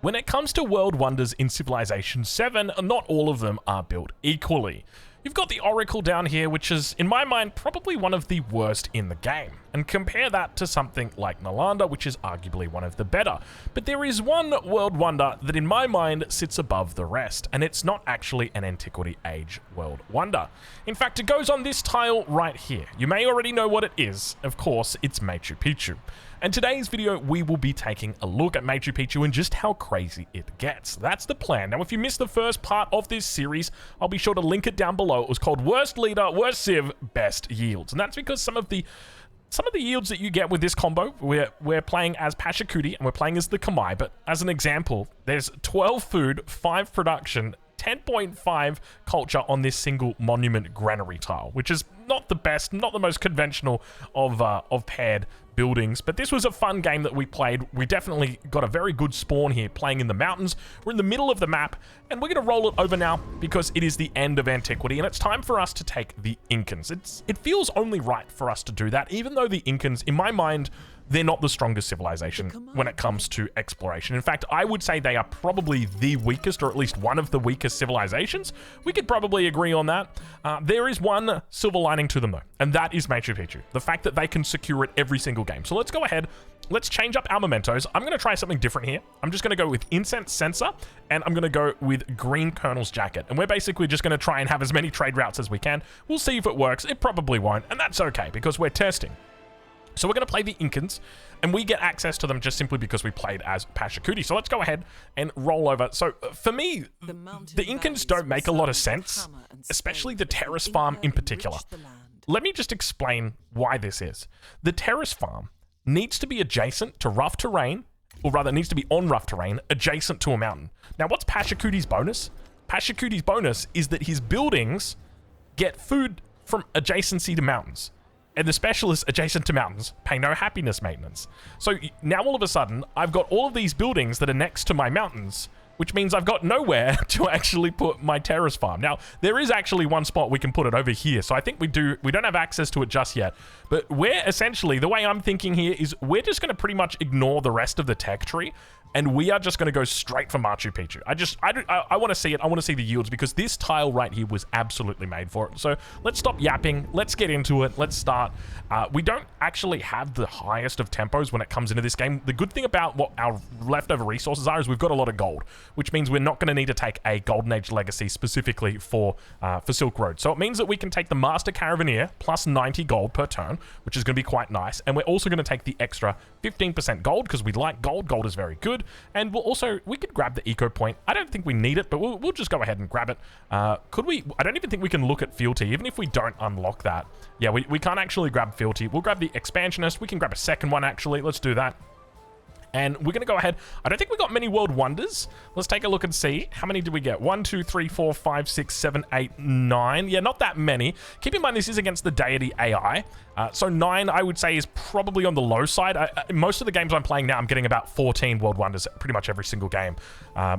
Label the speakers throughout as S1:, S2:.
S1: When it comes to world wonders in Civilization 7, not all of them are built equally. You've got the Oracle down here, which is, in my mind, probably one of the worst in the game. And compare that to something like Nalanda, which is arguably one of the better. But there is one world wonder that, in my mind, sits above the rest, and it's not actually an Antiquity Age world wonder. In fact, it goes on this tile right here. You may already know what it is. Of course, it's Machu Picchu. In today's video, we will be taking a look at Machu Picchu and just how crazy it gets. That's the plan. Now, if you missed the first part of this series, I'll be sure to link it down below. It was called Worst Leader, Worst Civ, Best Yields. And that's because some of the yields that you get with this combo, we're playing as Pachacuti and we're playing as the Khmer. But as an example, there's 12 food, 5 production, 10.5 culture on this single monument granary tile, which is not the best, not the most conventional of paired buildings, but this was a fun game that we played. We definitely got a very good spawn here playing in the mountains. We're in the middle of the map, and we're going to roll it over now because it is the end of Antiquity, and it's time for us to take the Incans. It feels only right for us to do that, even though the Incans, in my mind, they're not the strongest civilization when it comes to exploration. In fact, I would say they are probably the weakest, or at least one of the weakest civilizations. We could probably agree on that. There is one silver lining to them, though, and that is Machu Picchu. The fact that they can secure it every single game. So let's go ahead. Let's change up our mementos. I'm going to try something different here. I'm just going to go with Incense Sensor, and I'm going to go with Green Colonel's Jacket. And we're basically just going to try and have as many trade routes as we can. We'll see if it works. It probably won't, and that's okay because we're testing. So we're going to play the Incans, and we get access to them just simply because we played as Pachacuti. So let's go ahead and roll over. So for me, the Incans don't make a lot of sense, especially the Terrace farm in particular. Let me just explain why this is. The Terrace farm needs to be adjacent to rough terrain, or rather, it needs to be on rough terrain, adjacent to a mountain. Now, what's Pachacuti's bonus? Pachacuti's bonus is that his buildings get food from adjacency to mountains. And the specialists adjacent to mountains pay no happiness maintenance. So now all of a sudden, I've got all of these buildings that are next to my mountains, which means I've got nowhere to actually put my terrace farm. Now, there is actually one spot we can put it over here, so I think we don't have access to it just yet. But we're essentially, the way I'm thinking here is we're just going to pretty much ignore the rest of the tech tree, and we are just going to go straight for Machu Picchu. I want to see it. I want to see the yields because this tile right here was absolutely made for it. So let's stop yapping. Let's get into it. Let's start. We don't actually have the highest of tempos when it comes into this game. The good thing about what our leftover resources are is we've got a lot of gold, which means we're not going to need to take a Golden Age legacy specifically for Silk Road. So it means that we can take the Master Caravaneer plus 90 gold per turn, which is going to be quite nice. And we're also going to take the extra 15% gold because we like gold. Gold is very good. And we could grab the eco point. I don't think we need it, but we'll just go ahead and grab it. Could we? I don't even think we can look at fealty, even if we don't unlock that. Yeah, we can't actually grab fealty. We'll grab the expansionist. We can grab a second one, actually. Let's do that. And we're going to go ahead. I don't think we got many world wonders. Let's take a look and see. How many did we get? 1, 2, 3, 4, 5, 6, 7, 8, 9. Yeah, not that many. Keep in mind, this is against the deity AI. So 9, I would say, is probably on the low side. Most of the games I'm playing now, I'm getting about 14 world wonders pretty much every single game.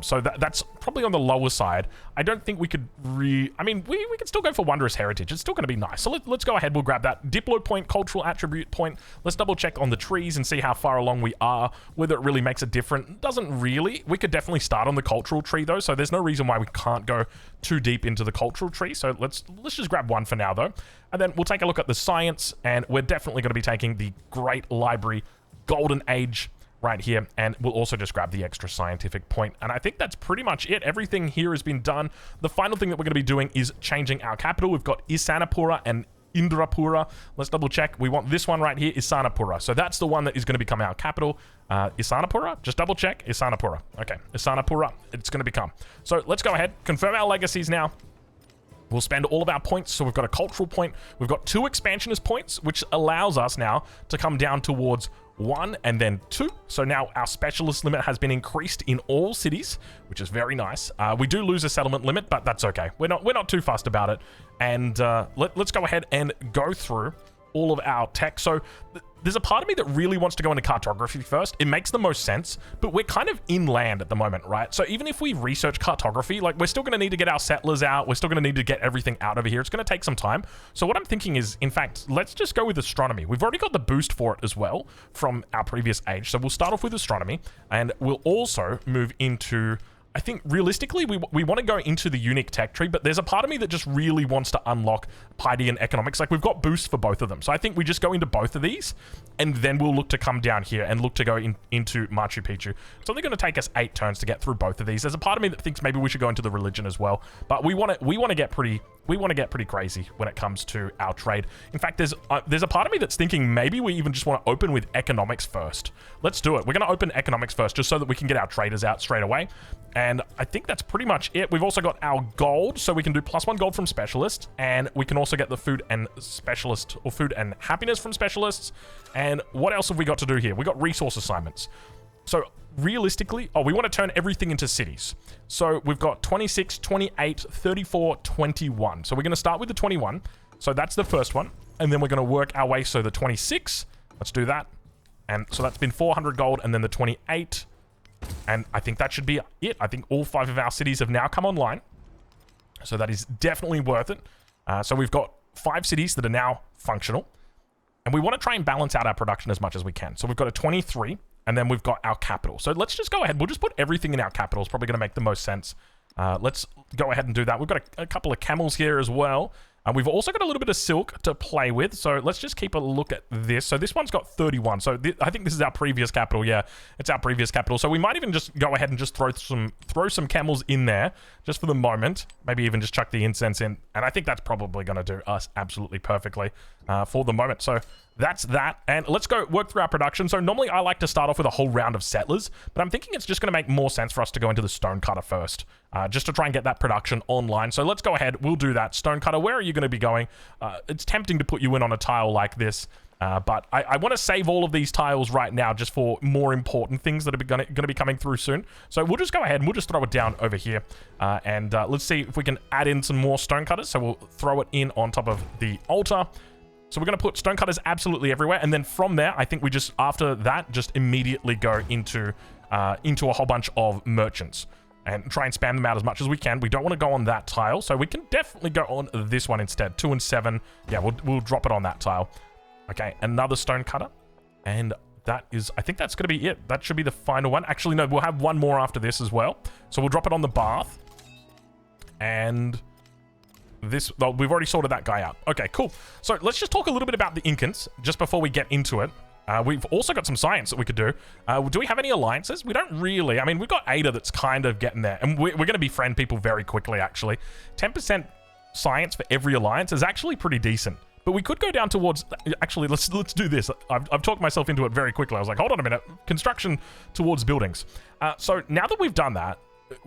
S1: So that's probably on the lower side. I don't think we could I mean, we can still go for Wondrous Heritage. It's still going to be nice. So let's go ahead. We'll grab that. Diplo point, Cultural Attribute point. Let's double check on the trees and see how far along we are, whether it really makes a difference. Doesn't really. We could definitely start on the cultural tree, though, so there's no reason why we can't go too deep into the cultural tree. So let's just grab one for now, though. And then we'll take a look at the science, and we're definitely going to be taking the Great Library Golden Age right here, and we'll also just grab the extra scientific point. And I think that's pretty much it. Everything here has been done. The final thing that we're going to be doing is changing our capital. We've got Isanapura and Indrapura. Let's double check. We want this one right here, Isanapura. So that's the one that is going to become our capital. Isanapura? Just double check. Isanapura. Okay, Isanapura. It's going to become. So let's go ahead. Confirm our legacies now. We'll spend all of our points. So we've got a cultural point. We've got 2 expansionist points, which allows us now to come down towards 1 and then 2. So now our specialist limit has been increased in all cities, which is very nice. We do lose a settlement limit, but that's okay. We're not too fussed about it. And let's go ahead and go through all of our tech. So there's a part of me that really wants to go into cartography first. It makes the most sense, but we're kind of inland at the moment, right? So even if we research cartography, like we're still going to need to get our settlers out. We're still going to need to get everything out over here. It's going to take some time. So what I'm thinking is, in fact, let's just go with astronomy. We've already got the boost for it as well from our previous age. So we'll start off with astronomy, and we'll also move into... I think realistically, we want to go into the unique tech tree, but there's a part of me that just really wants to unlock piety and economics. Like, we've got boosts for both of them. So I think we just go into both of these, and then we'll look to come down here and look to go into Machu Picchu. It's only going to take us 8 turns to get through both of these. There's a part of me that thinks maybe we should go into the religion as well, but we want to get pretty crazy when it comes to our trade. In fact, there's a part of me that's thinking maybe we even just want to open with economics first. Let's do it. We're going to open economics first just so that we can get our traders out straight away. And I think that's pretty much it. We've also got our gold, so we can do +1 gold from specialists, and we can also get the food and specialist, or food and happiness from specialists. And what else have we got to do here? We got resource assignments. So realistically, we want to turn everything into cities. So we've got 26, 28, 34, 21. So we're going to start with the 21. So that's the first one. And then we're going to work our way. So the 26, let's do that. And so that's been 400 gold, and then the 28. And I think that should be it. I think all 5 of our cities have now come online. So that is definitely worth it. So we've got 5 cities that are now functional. And we want to try and balance out our production as much as we can. So we've got a 23, and then we've got our capital. So let's just go ahead. We'll just put everything in our capital. It's probably going to make the most sense. Let's go ahead and do that. We've got a couple of camels here as well. And we've also got a little bit of silk to play with. So let's just keep a look at this. So this one's got 31. So I think this is our previous capital. Yeah, it's our previous capital. So we might even just go ahead and just throw some camels in there just for the moment. Maybe even just chuck the incense in. And I think that's probably going to do us absolutely perfectly for the moment. So that's that. And let's go work through our production. So normally I like to start off with a whole round of settlers, but I'm thinking it's just going to make more sense for us to go into the stonecutter first, just to try and get that production online. So let's go ahead. We'll do that. Stonecutter, where are you going to be going? It's tempting to put you in on a tile like this, but I want to save all of these tiles right now just for more important things that are going to be coming through soon. So we'll just go ahead and we'll just throw it down over here, and let's see if we can add in some more stonecutters. So we'll throw it in on top of the altar. So we're going to put stonecutters absolutely everywhere, and then from there, I think we just, after that, just immediately go into a whole bunch of merchants and try and spam them out as much as we can. We don't want to go on that tile, so we can definitely go on this one instead. 2 and 7. Yeah, we'll drop it on that tile. Okay, another stonecutter, and that is, I think that's going to be it. That should be the final one. Actually, no, we'll have one more after this as well. So we'll drop it on the bath, and this, well, we've already sorted that guy out. Okay, cool. So let's just talk a little bit about the Incans just before we get into it. We've also got some science that we could do. Do we have any alliances? We don't really. I mean, we've got Ada that's kind of getting there, and we're going to befriend people very quickly, actually. 10% science for every alliance is actually pretty decent. But we could go down towards... Actually, let's do this. I've talked myself into it very quickly. I was like, hold on a minute. Construction towards buildings. So now that we've done that,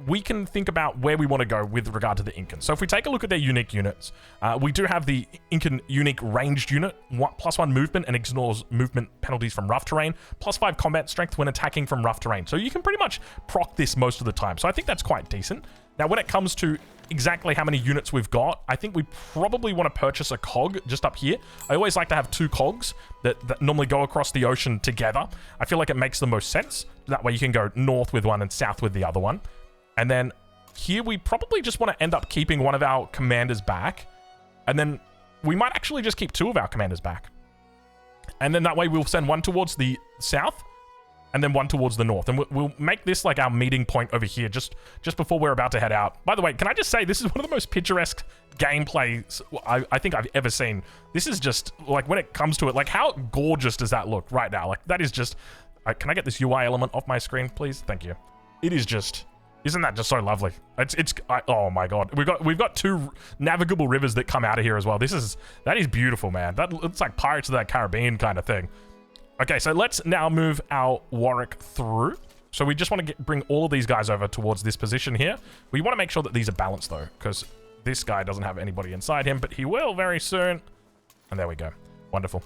S1: we can think about where we want to go with regard to the Incan. So if we take a look at their unique units, we do have the Incan unique ranged unit, +1 movement and ignores movement penalties from rough terrain, +5 combat strength when attacking from rough terrain. So you can pretty much proc this most of the time. So I think that's quite decent. Now, when it comes to exactly how many units we've got, I think we probably want to purchase a cog just up here. I always like to have 2 cogs that normally go across the ocean together. I feel like it makes the most sense. That way you can go north with one and south with the other one. And then here we probably just want to end up keeping one of our commanders back. And then we might actually just keep 2 of our commanders back. And then that way we'll send one towards the south and then one towards the north. And we'll make this like our meeting point over here just before we're about to head out. By the way, can I just say this is one of the most picturesque gameplays I think I've ever seen. This is just, like, when it comes to it, like, how gorgeous does that look right now? Like, that is just... can I get this UI element off my screen, please? Thank you. It is just... Isn't that just so lovely? Oh my god, we've got 2 navigable rivers that come out of here as well. That is beautiful, man. That looks like Pirates of the Caribbean kind of thing. Okay, so let's now move our Warwick through. So we just want to bring all of these guys over towards this position here. We want to make sure that these are balanced though, because this guy doesn't have anybody inside him, but he will very soon. And there we go. Wonderful.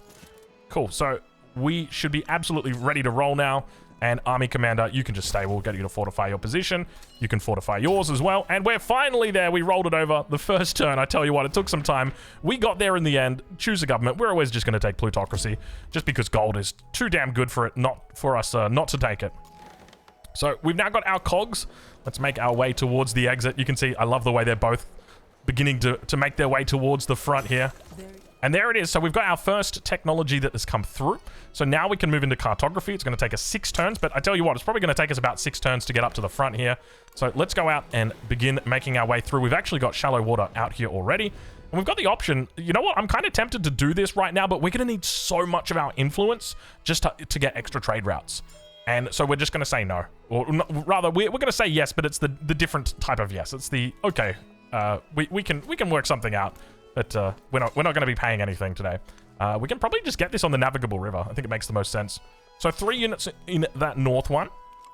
S1: Cool. So we should be absolutely ready to roll now. And Army Commander, you can just stay. We'll get you to fortify your position. You can fortify yours as well. And we're finally there. We rolled it over the first turn. I tell you what, it took some time. We got there in the end. Choose a government. We're always just going to take plutocracy just because gold is too damn good for it, not for us not to take it. So we've now got our cogs. Let's make our way towards the exit. You can see I love the way they're both beginning to make their way towards the front here. And there it is. So we've got our first technology that has come through. So now we can move into cartography. It's going to take us 6 turns, but I tell you what, it's probably going to take us about 6 turns to get up to the front here. So let's go out and begin making our way through. We've actually got shallow water out here already. And we've got the option, you know what, I'm kind of tempted to do this right now, but we're going to need so much of our influence just to get extra trade routes. And so we're just going to say no. Or rather, we're going to say yes, but it's the different type of yes. It's the, okay, we can work something out. But we're not going to be paying anything today. We can probably just get this on the navigable river. I think it makes the most sense. So 3 units in that north one.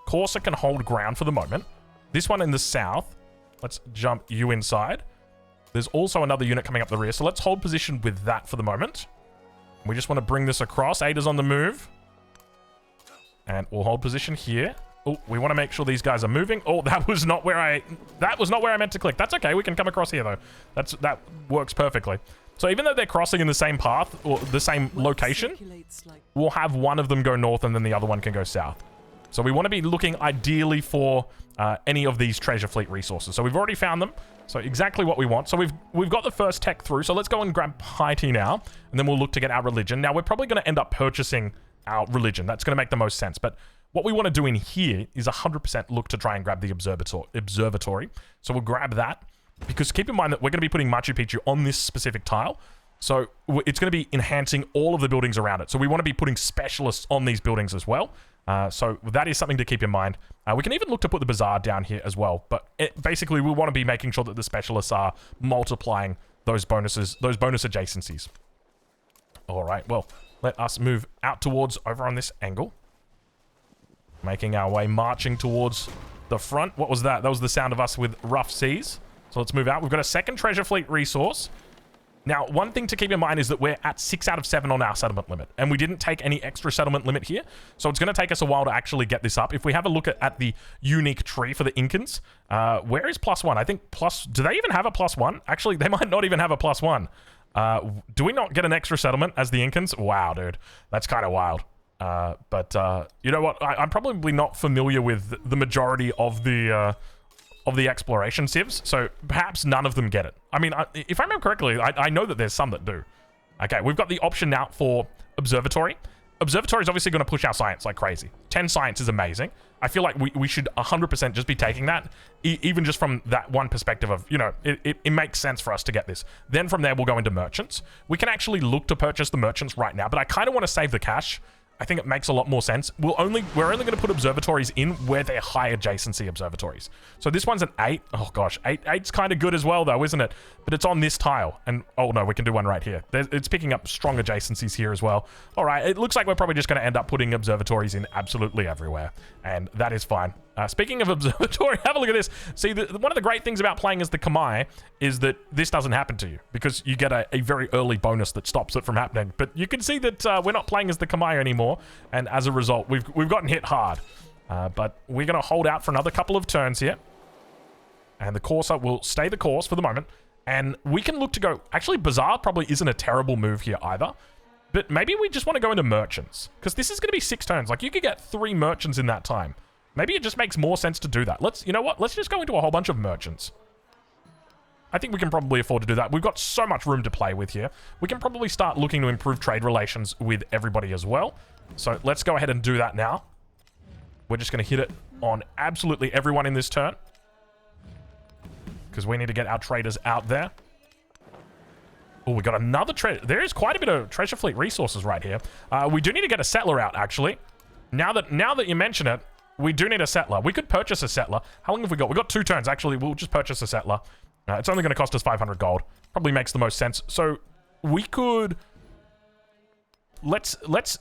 S1: Corsa can hold ground for the moment. This one in the south. Let's jump you inside. There's also another unit coming up the rear. So let's hold position with that for the moment. We just want to bring this across. Ada's on the move. And we'll hold position here. Oh, we want to make sure these guys are moving. Oh, that was not where I meant to click. That's okay. We can come across here though. That works perfectly. So even though they're crossing in the same path or the same location, we'll have one of them go north and then the other one can go south. So we want to be looking ideally for any of these treasure fleet resources. So we've already found them. So exactly what we want. So we've got the first tech through. So let's go and grab Haiti now, and then we'll look to get our religion. Now we're probably going to end up purchasing our religion. That's going to make the most sense. But what we want to do in here is 100% look to try and grab the observatory. So we'll grab that, because keep in mind that we're going to be putting Machu Picchu on this specific tile. So it's going to be enhancing all of the buildings around it. So we want to be putting specialists on these buildings as well. So that is something to keep in mind. We can even look to put the bazaar down here as well. But basically, we want to be making sure that the specialists are multiplying those bonuses, those bonus adjacencies. All right, well, let us move out towards over on this angle. Making our way, marching towards the front. What was that? That was the sound of us with rough seas. So let's move out. We've got a second treasure fleet resource. Now, one thing to keep in mind is that we're at 6 out of 7 on our settlement limit, and we didn't take any extra settlement limit here, so it's going to take us a while to actually get this up. If we have a look at the unique tree for the Incans, where is +1? I think do they even have a +1? Actually, they might not even have a +1. Do we not get an extra settlement as the Incans? Wow, dude. That's kind of wild. But you know what? I'm probably not familiar with the majority of the exploration civs, so perhaps none of them get it. I mean, if I remember correctly, I know that there's some that do. Okay, we've got the option now for observatory. Observatory is obviously going to push our science like crazy. 10 science is amazing. I feel like we should 100% just be taking that, even just from that one perspective of, you know, it makes sense for us to get this. Then from there, we'll go into merchants. We can actually look to purchase the merchants right now, but I kind of want to save the cash. I think it makes a lot more sense. We're only going to put observatories in where they're high adjacency observatories. So this one's an 8. Oh gosh, 8's kind of good as well though, isn't it? But it's on this tile. And oh no, we can do one right here. It's picking up strong adjacencies here as well. All right, it looks like we're probably just going to end up putting observatories in absolutely everywhere. And that is fine. Speaking of observatory, have a look at this. See, one of the great things about playing as the Khmer is that this doesn't happen to you, because you get a very early bonus that stops it from happening. But you can see that we're not playing as the Khmer anymore, and as a result, we've gotten hit hard. But we're going to hold out for another couple of turns here, and the Corsa will stay the course for the moment, and we can look to go... Actually, Bazaar probably isn't a terrible move here either, but maybe we just want to go into merchants, because this is going to be 6 turns. Like, you could get 3 merchants in that time. Maybe it just makes more sense to do that. You know what? Let's just go into a whole bunch of merchants. I think we can probably afford to do that. We've got so much room to play with here. We can probably start looking to improve trade relations with everybody as well. So let's go ahead and do that now. We're just going to hit it on absolutely everyone in this turn, because we need to get our traders out there. Oh, we got another treasure. There is quite a bit of treasure fleet resources right here. We do need to get a settler out, actually. Now that you mention it, we do need a settler. We could purchase a settler. How long have we got? We've got 2 turns, actually. We'll just purchase a settler. It's only going to cost us 500 gold. Probably makes the most sense. So we could... Let's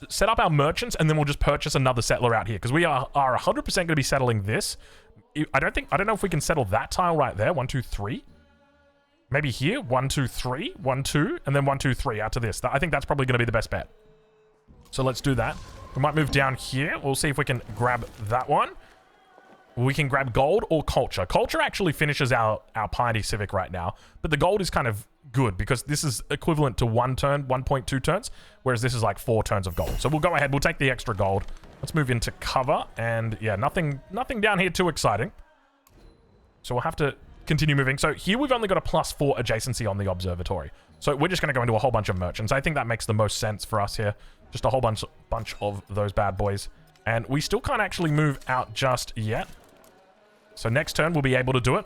S1: set up our merchants, and then we'll just purchase another settler out here, because we are 100% going to be settling this. I don't know if we can settle that tile right there. 1, 2, 3. Maybe here. 1, 2, 3. 1, 2, and then 1, 2, 3 out to this. I think that's probably going to be the best bet. So let's do that. We might move down here. We'll see if we can grab that one. We can grab gold or culture. Culture actually finishes our piety civic right now, but the gold is kind of good because this is equivalent to 1 turn, 1.2 turns, whereas this is like 4 turns of gold. So we'll go ahead. We'll take the extra gold. Let's move into cover, and yeah, nothing down here too exciting. So we'll have to continue moving. So here we've only got a +4 adjacency on the observatory. So we're just going to go into a whole bunch of merchants. I think that makes the most sense for us here. Just a whole bunch of those bad boys. And we still can't actually move out just yet. So next turn we'll be able to do it.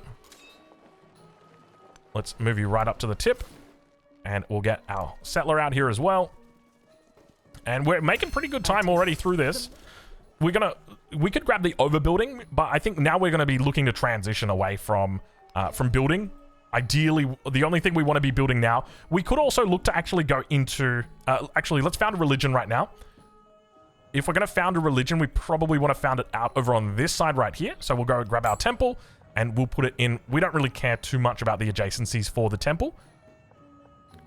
S1: Let's move you right up to the tip. And we'll get our settler out here as well. And we're making pretty good time already through this. We could grab the overbuilding, but I think now we're going to be looking to transition away from building. Ideally, the only thing we want to be building now. We could also look to actually go into... actually, let's found a religion right now. If we're going to found a religion, we probably want to found it out over on this side right here. So we'll go grab our temple, and we'll put it in... We don't really care too much about the adjacencies for the temple.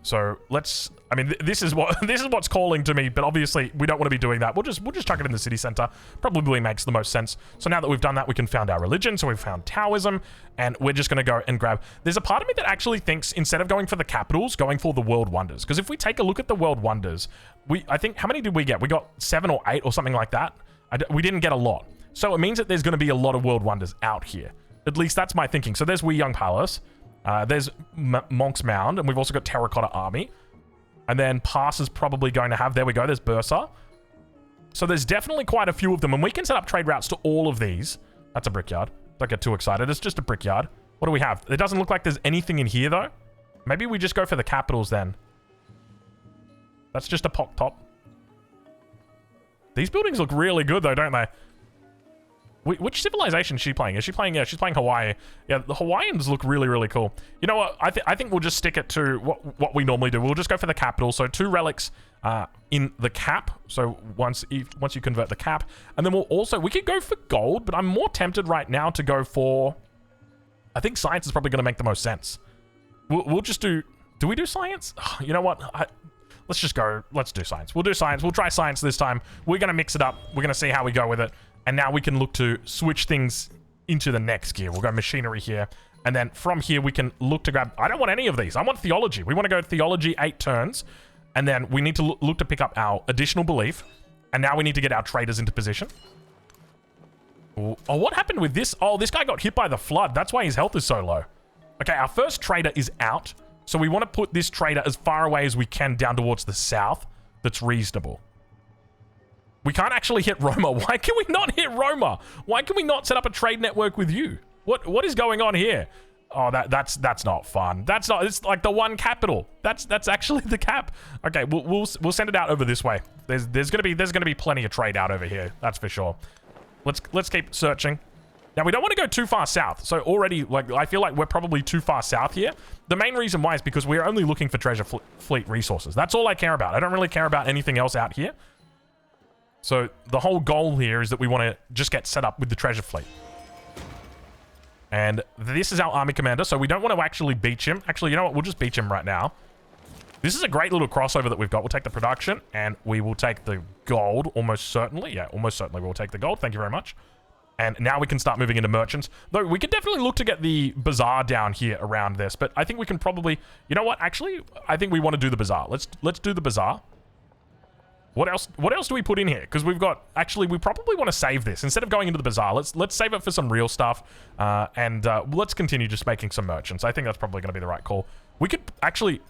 S1: So let's... I mean, this is what's calling to me, but obviously we don't want to be doing that. We'll just chuck it in the city center. Probably makes the most sense. So now that we've done that, we can found our religion. So we've found Taoism, and we're just going to go and grab... There's a part of me that actually thinks, instead of going for the capitals, going for the world wonders. Because if we take a look at the world wonders, I think... How many did we get? We got 7 or 8 or something like that. We didn't get a lot. So it means that there's going to be a lot of world wonders out here. At least that's my thinking. So there's Wee Young Palace. There's Monk's Mound, and we've also got Terracotta Army. And then Pass is probably going to have... There we go, there's Bursa. So there's definitely quite a few of them, and we can set up trade routes to all of these. That's a brickyard. Don't get too excited. It's just a brickyard. What do we have? It doesn't look like there's anything in here, though. Maybe we just go for the capitals, then. That's just a pop top. These buildings look really good, though, don't they? Which civilization is she playing? Is she playing... Yeah, she's playing Hawaii. Yeah, the Hawaiians look really, really cool. You know what? I think we'll just stick it to what we normally do. We'll just go for the capital. So 2 relics in the cap. So once you convert the cap. And then we could go for gold, but I'm more tempted right now to go for... I think science is probably going to make the most sense. We'll just do... Do we do science? You know what? Let's just go... Let's do science. We'll do science. We'll try science this time. We're going to mix it up. We're going to see how we go with it. And now we can look to switch things into the next gear. We'll go machinery here. And then from here, we can look to grab... I don't want any of these. I want theology. We want to go theology 8 turns. And then we need to look to pick up our additional belief. And now we need to get our traders into position. Oh, what happened with this? Oh, this guy got hit by the flood. That's why his health is so low. Okay, our first trader is out. So we want to put this trader as far away as we can down towards the south. That's reasonable. We can't actually hit Roma. Why can we not hit Roma? Why can we not set up a trade network with you? What is going on here? Oh, that's not fun. That's not... It's like the one capital. That's actually the cap. Okay, we'll send it out over this way. There's gonna be plenty of trade out over here. That's for sure. Let's keep searching. Now we don't want to go too far south. So already, like, I feel like we're probably too far south here. The main reason why is because we're only looking for treasure fleet resources. That's all I care about. I don't really care about anything else out here. So the whole goal here is that we want to just get set up with the treasure fleet. And this is our army commander, so we don't want to actually beach him. Actually, you know what? We'll just beach him right now. This is a great little crossover that we've got. We'll take the production, and we will take the gold, almost certainly. Yeah, almost certainly we'll take the gold. Thank you very much. And now we can start moving into merchants. Though we could definitely look to get the bazaar down here around this, but I think we can probably... You know what? Actually, I think we want to do the bazaar. Let's do the bazaar. What else do we put in here? Because we've got... Actually, we probably want to save this. Instead of going into the bazaar, let's save it for some real stuff. And let's continue just making some merchants. I think that's probably going to be the right call. We could actually...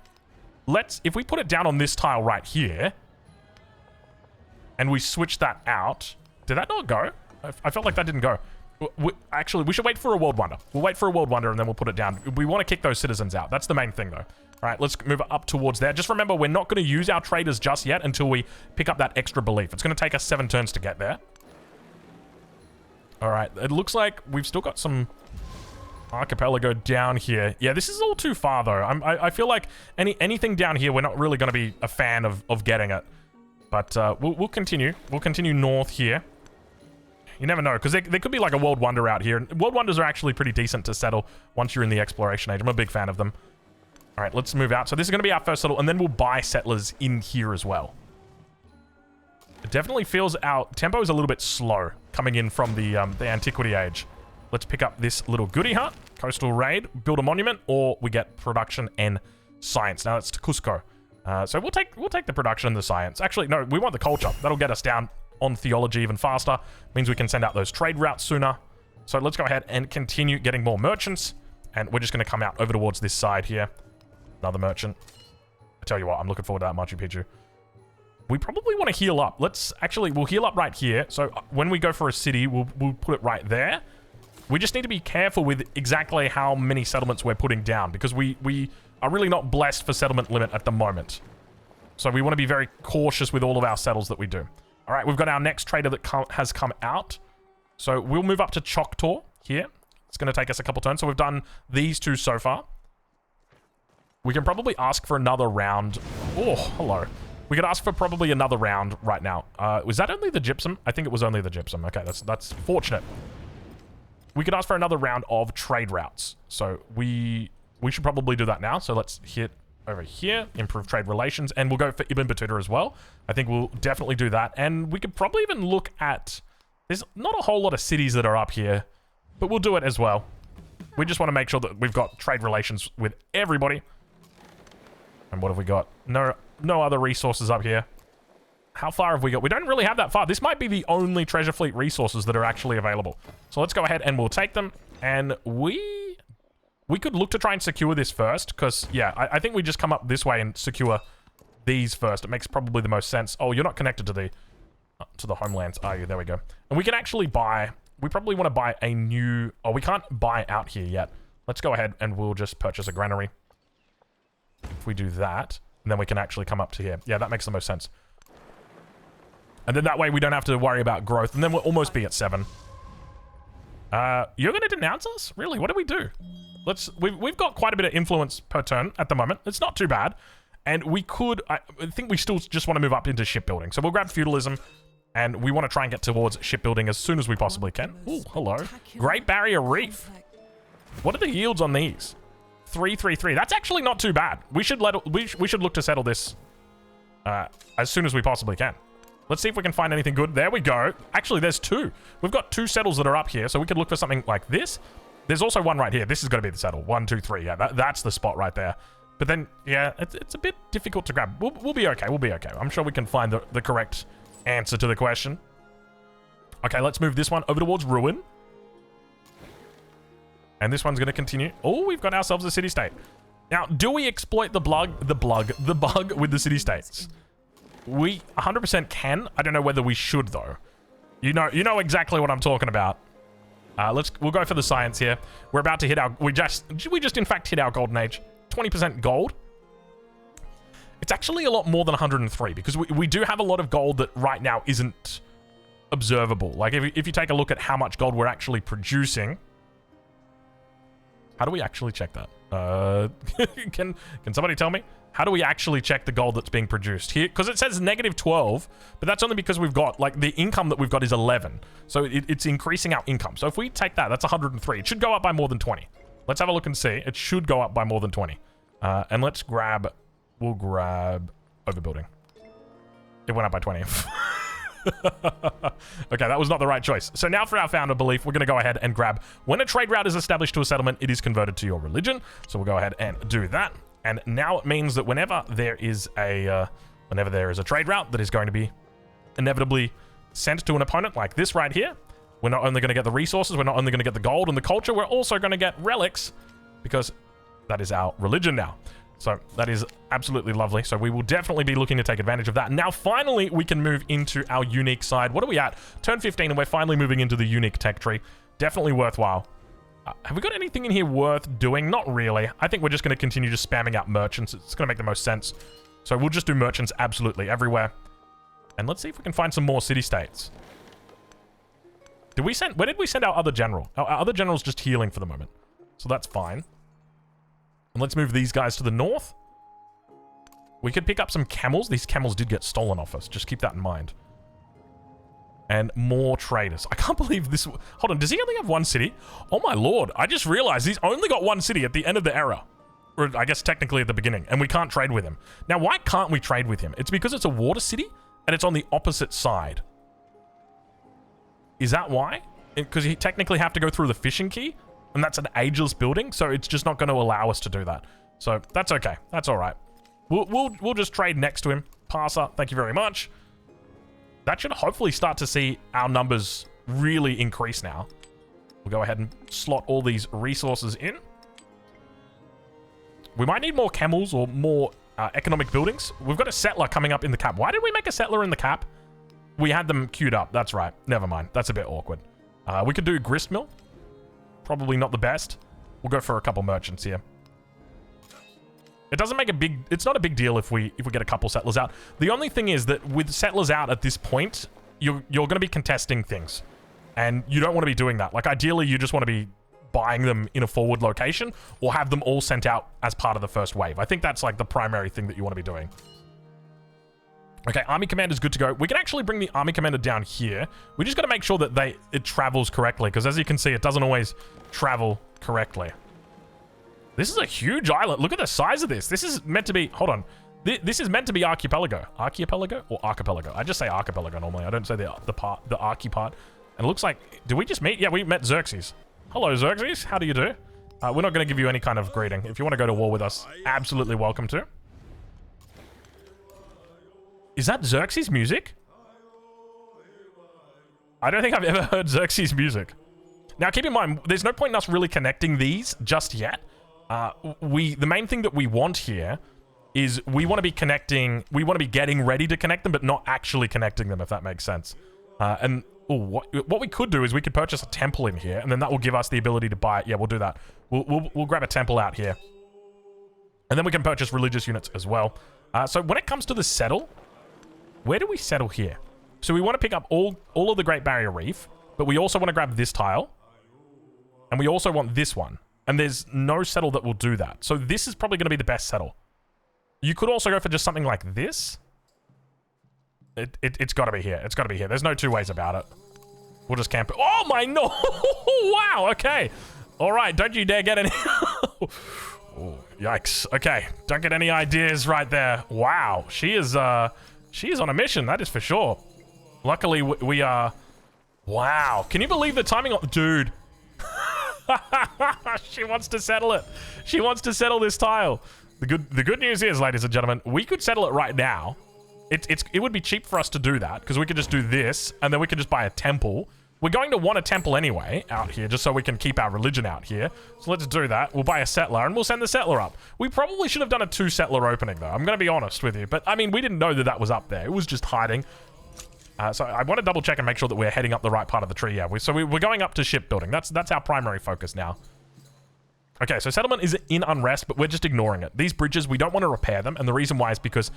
S1: If we put it down on this tile right here... And we switch that out... Did that not go? I felt like that didn't go. Actually, we should wait for a world wonder. We'll wait for a world wonder and then we'll put it down. We want to kick those citizens out. That's the main thing, though. All right, let's move up towards there. Just remember, we're not going to use our traders just yet until we pick up that extra belief. It's going to take us 7 turns to get there. All right, it looks like we've still got some archipelago down here. Yeah, this is all too far, though. I feel like anything down here, we're not really going to be a fan of getting it. But we'll continue. We'll continue north here. You never know, because there could be like a world wonder out here. And world wonders are actually pretty decent to settle once you're in the exploration age. I'm a big fan of them. All right, let's move out. So this is going to be our first settle, and then we'll buy settlers in here as well. Definitely feels our tempo is a little bit slow coming in from the Antiquity Age. Let's pick up this little goodie hut, coastal raid, build a monument, or we get production and science. Now it's to Cusco. So we'll take the production and the science. Actually, no, we want the culture. That'll get us down on theology even faster. Means we can send out those trade routes sooner. So let's go ahead and continue getting more merchants. And we're just going to come out over towards this side here. Another merchant. I tell you what, I'm looking forward to that Machu Picchu. We probably want to heal up. We'll heal up right here. So when we go for a city, we'll put it right there. We just need to be careful with exactly how many settlements we're putting down, because we are really not blessed for settlement limit at the moment. So we want to be very cautious with all of our settles that we do. All right, we've got our next trader that has come out. So we'll move up to Choctaw here. It's going to take us a couple turns. So we've done these two so far. We can probably ask for another round. Oh, hello. We could ask for probably another round right now. Was that only the gypsum? I think it was only the gypsum. Okay, that's fortunate. We could ask for another round of trade routes. So we should probably do that now. So let's hit over here, improve trade relations, and we'll go for Ibn Battuta as well. I think we'll definitely do that. And we could probably even look at... There's not a whole lot of cities that are up here, but we'll do it as well. We just want to make sure that we've got trade relations with everybody. And what have we got? No other resources up here. How far have we got? We don't really have that far. This might be the only treasure fleet resources that are actually available. So let's go ahead and we'll take them. And we could look to try and secure this first, because, yeah, I think we just come up this way and secure these first. It makes probably the most sense. Oh, you're not connected to the homelands, are you? There we go. And we can actually buy... We probably want to buy a new... Oh, we can't buy out here yet. Let's go ahead and we'll just purchase a granary. If we do that, and then we can actually come up to here. Yeah, that makes the most sense. And then that way we don't have to worry about growth, and then we'll almost be at 7. You're going to denounce us? Really? What do we do? We've got quite a bit of influence per turn at the moment. It's not too bad. And we could... I think we still just want to move up into shipbuilding. So we'll grab feudalism, and we want to try and get towards shipbuilding as soon as we possibly can. Oh, hello. Great Barrier Reef. What are the yields on these? 333. That's actually not too bad. We should look to settle this as soon as we possibly can. Let's see if we can find anything good. There we go. Actually, there's 2. We've got 2 settles that are up here, so we could look for something like this. There's also one right here. This is going to be the settle. 1, 2, 3. Yeah, that's the spot right there. But then, yeah, it's a bit difficult to grab. We'll be okay. We'll be okay. I'm sure we can find the correct answer to the question. Okay, let's move this one over towards ruin. And this one's going to continue. Oh, we've got ourselves a city-state. Now, do we exploit the bug with the city-states? We 100% can. I don't know whether we should, though. You know exactly what I'm talking about. We'll go for the science here. We're about to hit our... We just in fact hit our golden age. 20% gold. It's actually a lot more than 103, because we do have a lot of gold that right now isn't observable. Like, if you take a look at how much gold we're actually producing... How do we actually check that? Can somebody tell me? How do we actually check the gold that's being produced here? Because it says -12, but that's only because we've got, like, the income that we've got is 11. So it's increasing our income. So if we take that, that's 103. It should go up by more than 20. Let's have a look and see. It should go up by more than 20. And we'll grab overbuilding. It went up by 20. Okay, that was not the right choice. So now for our founder belief, we're going to go ahead and grab when a trade route is established to a settlement, it is converted to your religion. So we'll go ahead and do that. And now it means that whenever there is a trade route that is going to be inevitably sent to an opponent like this right here, we're not only going to get the resources, we're not only going to get the gold and the culture, we're also going to get relics, because that is our religion now. So that is absolutely lovely. So we will definitely be looking to take advantage of that. And now finally we can move into our unique side. What are we at? Turn 15, and we're finally moving into the unique tech tree. Definitely worthwhile. Have we got anything in here worth doing? Not really. I think we're just going to continue just spamming out merchants. It's going to make the most sense. So we'll just do merchants absolutely everywhere. And let's see if we can find some more city-states. Where did we send our other general? Our other general's just healing for the moment. So that's fine. And let's move these guys to the north. We could pick up some camels. These camels did get stolen off us. Just keep that in mind. And more traders. I can't believe this... Hold on, does he only have 1 city? Oh my lord, I just realized he's only got 1 city at the end of the era. Or I guess technically at the beginning. And we can't trade with him. Now, why can't we trade with him? It's because it's a water city, and it's on the opposite side. Is that why? Because you technically have to go through the fishing quay, and that's an ageless building, so it's just not going to allow us to do that. So that's okay. That's all right. We'll just trade next to him. Passer, thank you very much. That should hopefully start to see our numbers really increase now. We'll go ahead and slot all these resources in. We might need more camels or more economic buildings. We've got a settler coming up in the cap. Why did we make a settler in the cap? We had them queued up. That's right. Never mind. That's a bit awkward. We could do grist mill. Probably not the best. We'll go for a couple merchants here. It doesn't make a big... It's not a big deal if we get a couple settlers out. The only thing is that with settlers out at this point, you're going to be contesting things. And you don't want to be doing that. Like, ideally, you just want to be buying them in a forward location or have them all sent out as part of the first wave. I think that's, like, the primary thing that you want to be doing. Okay, army commander's good to go. We can actually bring the army commander down here. We just got to make sure that it travels correctly, because as you can see, it doesn't always travel correctly. This is a huge island. Look at the size of this. This is meant to be... Hold on. This is meant to be archipelago. Archipelago or archipelago? I just say archipelago normally. I don't say the archi part. And it looks like... Did we just meet? Yeah, we met Xerxes. Hello, Xerxes. How do you do? We're not going to give you any kind of greeting. If you want to go to war with us, absolutely welcome to. Is that Xerxes music? I don't think I've ever heard Xerxes music. Now, keep in mind, there's no point in us really connecting these just yet. The main thing that we want here is we want to be connecting, we want to be getting ready to connect them, but not actually connecting them, if that makes sense. What we could do is we could purchase a temple in here, and then that will give us the ability to buy it. Yeah, we'll do that. We'll grab a temple out here. And then we can purchase religious units as well. So when it comes to the settle, where do we settle here? So we want to pick up all of the Great Barrier Reef, but we also want to grab this tile. And we also want this one. And there's no settle that will do that. So this is probably going to be the best settle. You could also go for just something like this. It's got to be here. It's got to be here. There's no two ways about it. We'll just camp it. Oh my no! Wow, okay. All right, don't you dare get any... Oh, yikes. Okay, don't get any ideas right there. Wow, she is on a mission, that is for sure. Luckily, we are... Wow, can you believe the timing on... Dude. She wants to settle it. She wants to settle this tile. The good news is, ladies and gentlemen, we could settle it right now. It would be cheap for us to do that, because we could just do this, and then we could just buy a temple. We're going to want a temple anyway out here, just so we can keep our religion out here. So let's do that. We'll buy a settler, and we'll send the settler up. We probably should have done a 2-settler opening, though. I'm going to be honest with you. But, I mean, we didn't know that that was up there. It was just hiding. So I want to double check and make sure that we're heading up the right part of the tree. Yeah, we're going up to shipbuilding. That's our primary focus now. Okay, so settlement is in unrest, but we're just ignoring it. These bridges, we don't want to repair them, and the reason why is because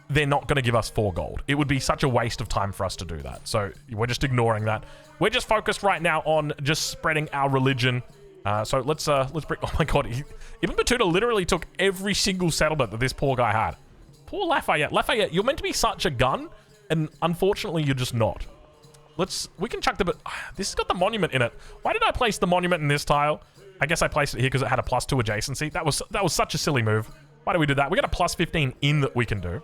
S1: they're not going to give us 4 gold. It would be such a waste of time for us to do that. So we're just ignoring that. We're just focused right now on just spreading our religion. So let's bring... Oh my god, Ibn Battuta literally took every single settlement that this poor guy had. Poor Lafayette. Lafayette, you're meant to be such a gun, and unfortunately you're just not. We can chuck the... This has got the monument in it. Why did I place the monument in this tile? I guess I placed it here because it had a +2 adjacency. That was such a silly move. Why do we do that? We got a +15 in that we can do.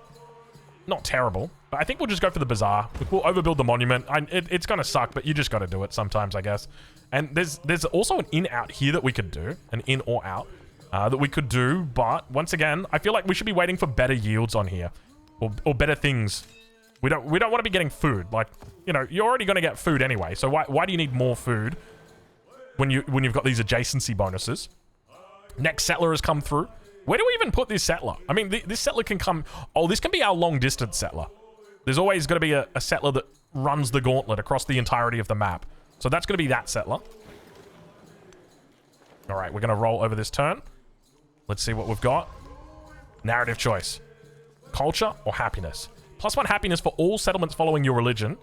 S1: Not terrible, but I think we'll just go for the bazaar. We'll overbuild the monument. It's gonna suck, but you just got to do it sometimes, I guess. And there's also an in out here that we could do, an in or out that we could do. But once again, I feel like we should be waiting for better yields on here, or better things. We don't want to be getting food. Like, you know, you're already gonna get food anyway. So why do you need more food when you've got these adjacency bonuses? Next settler has come through. Where do we even put this settler? I mean, this settler can come... Oh, this can be our long-distance settler. There's always going to be a settler that runs the gauntlet across the entirety of the map. So that's going to be that settler. All right, we're going to roll over this turn. Let's see what we've got. Narrative choice. Culture or happiness? +1 happiness for all settlements following your religion.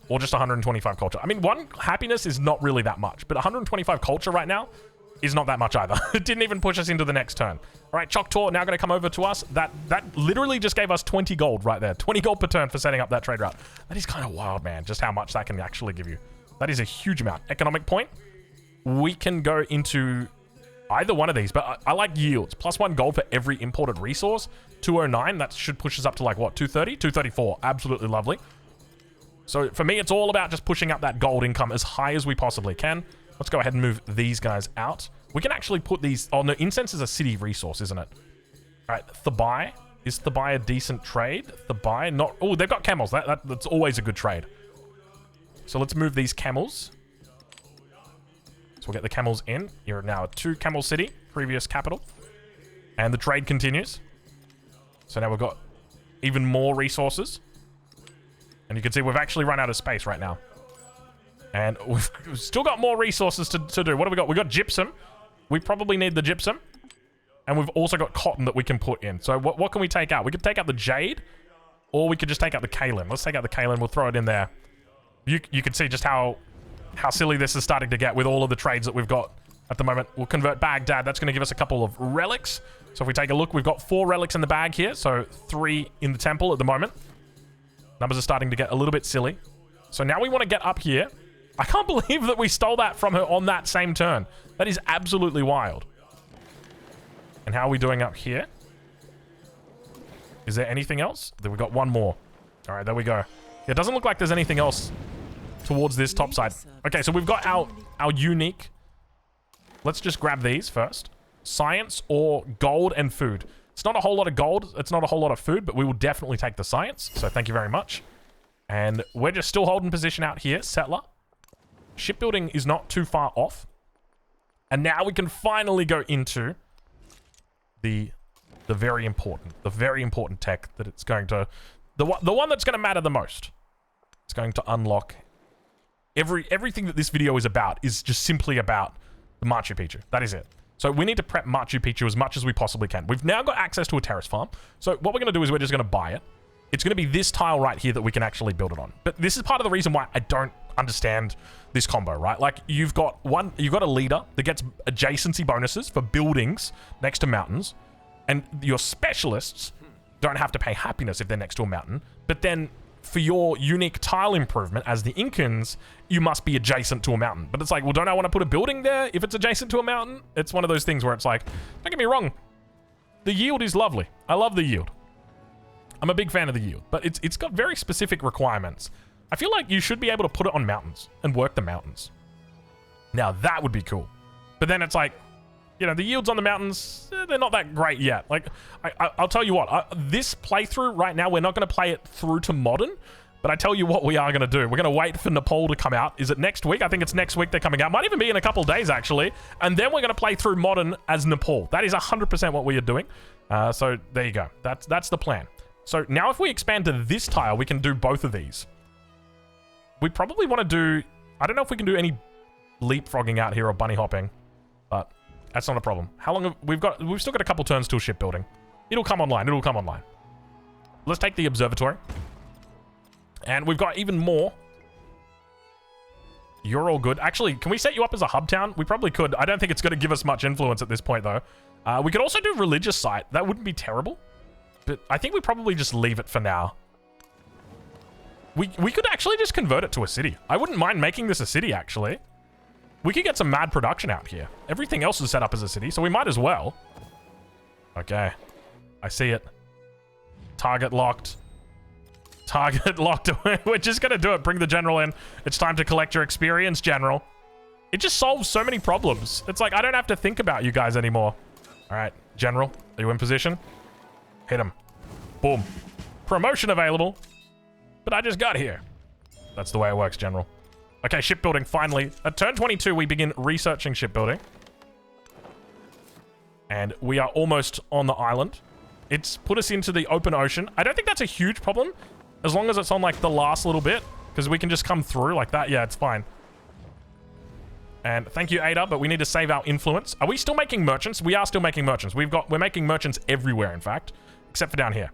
S1: Or just 125 culture. I mean, 1 happiness is not really that much. But 125 culture right now is not that much either. It didn't even push us into the next turn. All right, Choctaw now going to come over to us. That literally just gave us 20 gold right there. 20 gold per turn for setting up that trade route. That is kind of wild, man, just how much that can actually give you. That is a huge amount. Economic point. We can go into Either one of these, but I like yields. +1 gold for every imported resource. 209, that should push us up to like, what, 230? 234, absolutely lovely. So for me, it's all about just pushing up that gold income as high as we possibly can. Let's go ahead and move these guys out. We can actually put these... Oh, no, incense is a city resource, isn't it? All right, Thebai. Is Thebai a decent trade? Thebai, not... Oh, they've got camels. That's always a good trade. So let's move these camels. So we'll get the camels in. You're now a 2 camel city, previous capital. And the trade continues. So now we've got even more resources. And you can see we've actually run out of space right now. And we've still got more resources to do. What have we got? We've got gypsum. We probably need the gypsum. And we've also got cotton that we can put in. So what can we take out? We could take out the jade. Or we could just take out the kaolin. Let's take out the kaolin. We'll throw it in there. You can see just how silly this is starting to get with all of the trades that we've got at the moment. We'll convert Baghdad. That's going to give us a couple of relics. So if we take a look, we've got 4 relics in the bag here. So 3 in the temple at the moment. Numbers are starting to get a little bit silly. So now we want to get up here. I can't believe that we stole that from her on that same turn. That is absolutely wild. And how are we doing up here? Is there anything else? Then we've got one more. All right, there we go. It doesn't look like there's anything else towards this top side. Okay, so we've got our unique. Let's just grab these first. Science or gold and food. It's not a whole lot of gold. It's not a whole lot of food, but we will definitely take the science. So thank you very much. And we're just still holding position out here. Settler. Shipbuilding is not too far off. And now we can finally go into the very important tech that it's going to... The one that's going to matter the most. It's going to unlock... Everything that this video is about is just simply about the Machu Picchu. That is it. So we need to prep Machu Picchu as much as we possibly can. We've now got access to a terrace farm. So what we're going to do is we're just going to buy it. It's going to be this tile right here that we can actually build it on. But this is part of the reason why I don't understand this combo, right? Like you've got a leader that gets adjacency bonuses for buildings next to mountains, and your specialists don't have to pay happiness if they're next to a mountain. But then for your unique tile improvement as the Incans, you must be adjacent to a mountain. But it's like, well, don't I want to put a building there if it's adjacent to a mountain? It's one of those things where it's like, don't get me wrong, the yield is lovely. I love the yield. I'm a big fan of the yield, but it's got very specific requirements. I feel like you should be able to put it on mountains and work the mountains. Now that would be cool. But then it's like, you know, the yields on the mountains, they're not that great yet. Like, I'll tell you what, this playthrough right now, we're not going to play it through to modern, but I tell you what we are going to do. We're going to wait for Nepal to come out. Is it next week? I think it's next week they're coming out. Might even be in a couple of days, actually. And then we're going to play through modern as Nepal. That is 100% what we are doing. So there you go. That's the plan. So now if we expand to this tile, we can do both of these. We probably want to do... I don't know if we can do any leapfrogging out here or bunny hopping, but that's not a problem. How long have... We've still got a couple turns till shipbuilding. It'll come online. It'll come online. Let's take the observatory. And we've got even more. You're all good. Actually, can we set you up as a hub town? We probably could. I don't think it's going to give us much influence at this point, though. We could also do religious site. That wouldn't be terrible. But I think we probably just leave it for now. We could actually just convert it to a city. I wouldn't mind making this a city, actually. We could get some mad production out here. Everything else is set up as a city, so we might as well. Okay. I see it. Target locked. Target locked. We're just going to do it. Bring the general in. It's time to collect your experience, general. It just solves so many problems. It's like, I don't have to think about you guys anymore. All right, general, are you in position? Hit him. Boom. Promotion available. But I just got here. That's the way it works, general. Okay, shipbuilding, finally. At turn 22, we begin researching shipbuilding. And we are almost on the island. It's put us into the open ocean. I don't think that's a huge problem, as long as it's on, like, the last little bit, because we can just come through like that. Yeah, it's fine. And thank you, Ada, but we need to save our influence. Are we still making merchants? We are still making merchants. We're making merchants everywhere, in fact, except for down here.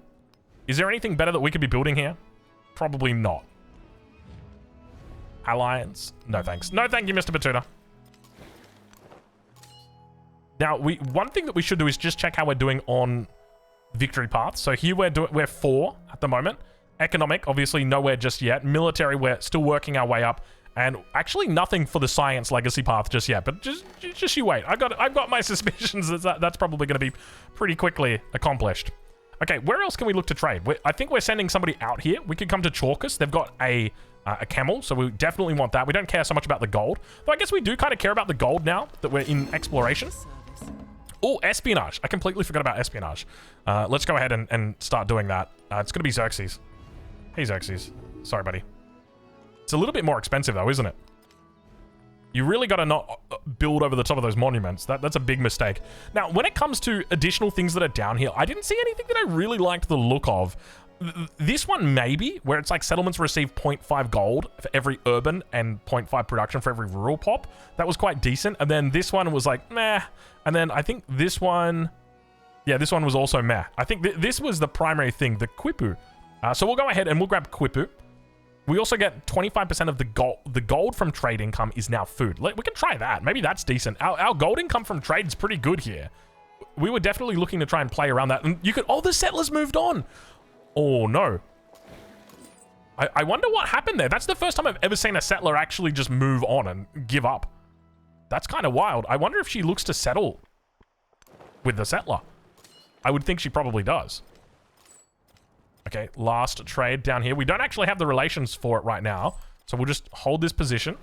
S1: Is there anything better that we could be building here? Probably not. Alliance? No, thanks. No, thank you, Mr. Batuta. Now, one thing that we should do is just check how we're doing on victory paths. So here we're 4 at the moment. Economic, obviously nowhere just yet. Military, we're still working our way up. And actually nothing for the science legacy path just yet, but just you wait. I've got my suspicions that that's probably going to be pretty quickly accomplished. Okay, where else can we look to trade? I think we're sending somebody out here. We could come to Chalkus. They've got a camel, so we definitely want that. We don't care so much about the gold. Though I guess we do kind of care about the gold now that we're in exploration. Oh, espionage. I completely forgot about espionage. Let's go ahead and start doing that. It's going to be Xerxes. Hey, Xerxes. Sorry, buddy. It's a little bit more expensive, though, isn't it? You really got to not build over the top of those monuments. That's a big mistake. Now, when it comes to additional things that are down here, I didn't see anything that I really liked the look of. This one, maybe, where it's like settlements receive 0.5 gold for every urban and 0.5 production for every rural pop. That was quite decent. And then this one was like, meh. And then I think this one... Yeah, this one was also meh. I think this was the primary thing, the Quipu. So we'll go ahead and we'll grab Quipu. We also get 25% of the gold. The gold from trade income is now food. We can try that. Maybe that's decent. Our gold income from trade is pretty good here. We were definitely looking to try and play around that. And you could... Oh, the settlers moved on. Oh, no. I wonder what happened there. That's the first time I've ever seen a settler actually just move on and give up. That's kind of wild. I wonder if she looks to settle with the settler. I would think she probably does. Okay, last trade down here. We don't actually have the relations for it right now, so we'll just hold this position.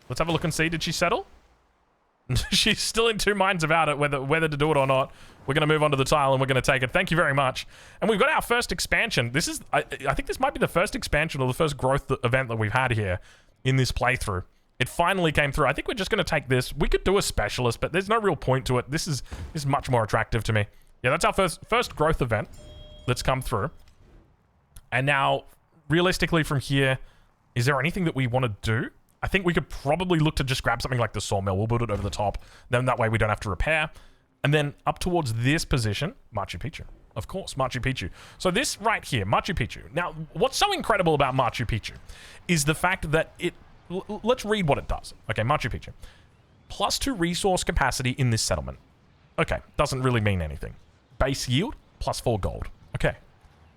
S1: Let's have a look and see. Did she settle? She's still in two minds about it, whether to do it or not. We're going to move on to the tile and we're going to take it. Thank you very much. And we've got our first expansion. This is, I think this might be the first expansion or the first growth event that we've had here in this playthrough. It finally came through. I think we're just going to take this. We could do a specialist, but there's no real point to it. This is much more attractive to me. Yeah, that's our first growth event that's come through. And now, realistically from here, is there anything that we want to do? I think we could probably look to just grab something like the sawmill. We'll build it over the top. Then that way we don't have to repair. And then up towards this position, Machu Picchu. Of course, Machu Picchu. So this right here, Machu Picchu. Now, what's so incredible about Machu Picchu is the fact that it... Let's read what it does. Okay, Machu Picchu. +2 resource capacity in this settlement. Okay, doesn't really mean anything. Base yield, +4 gold. Okay.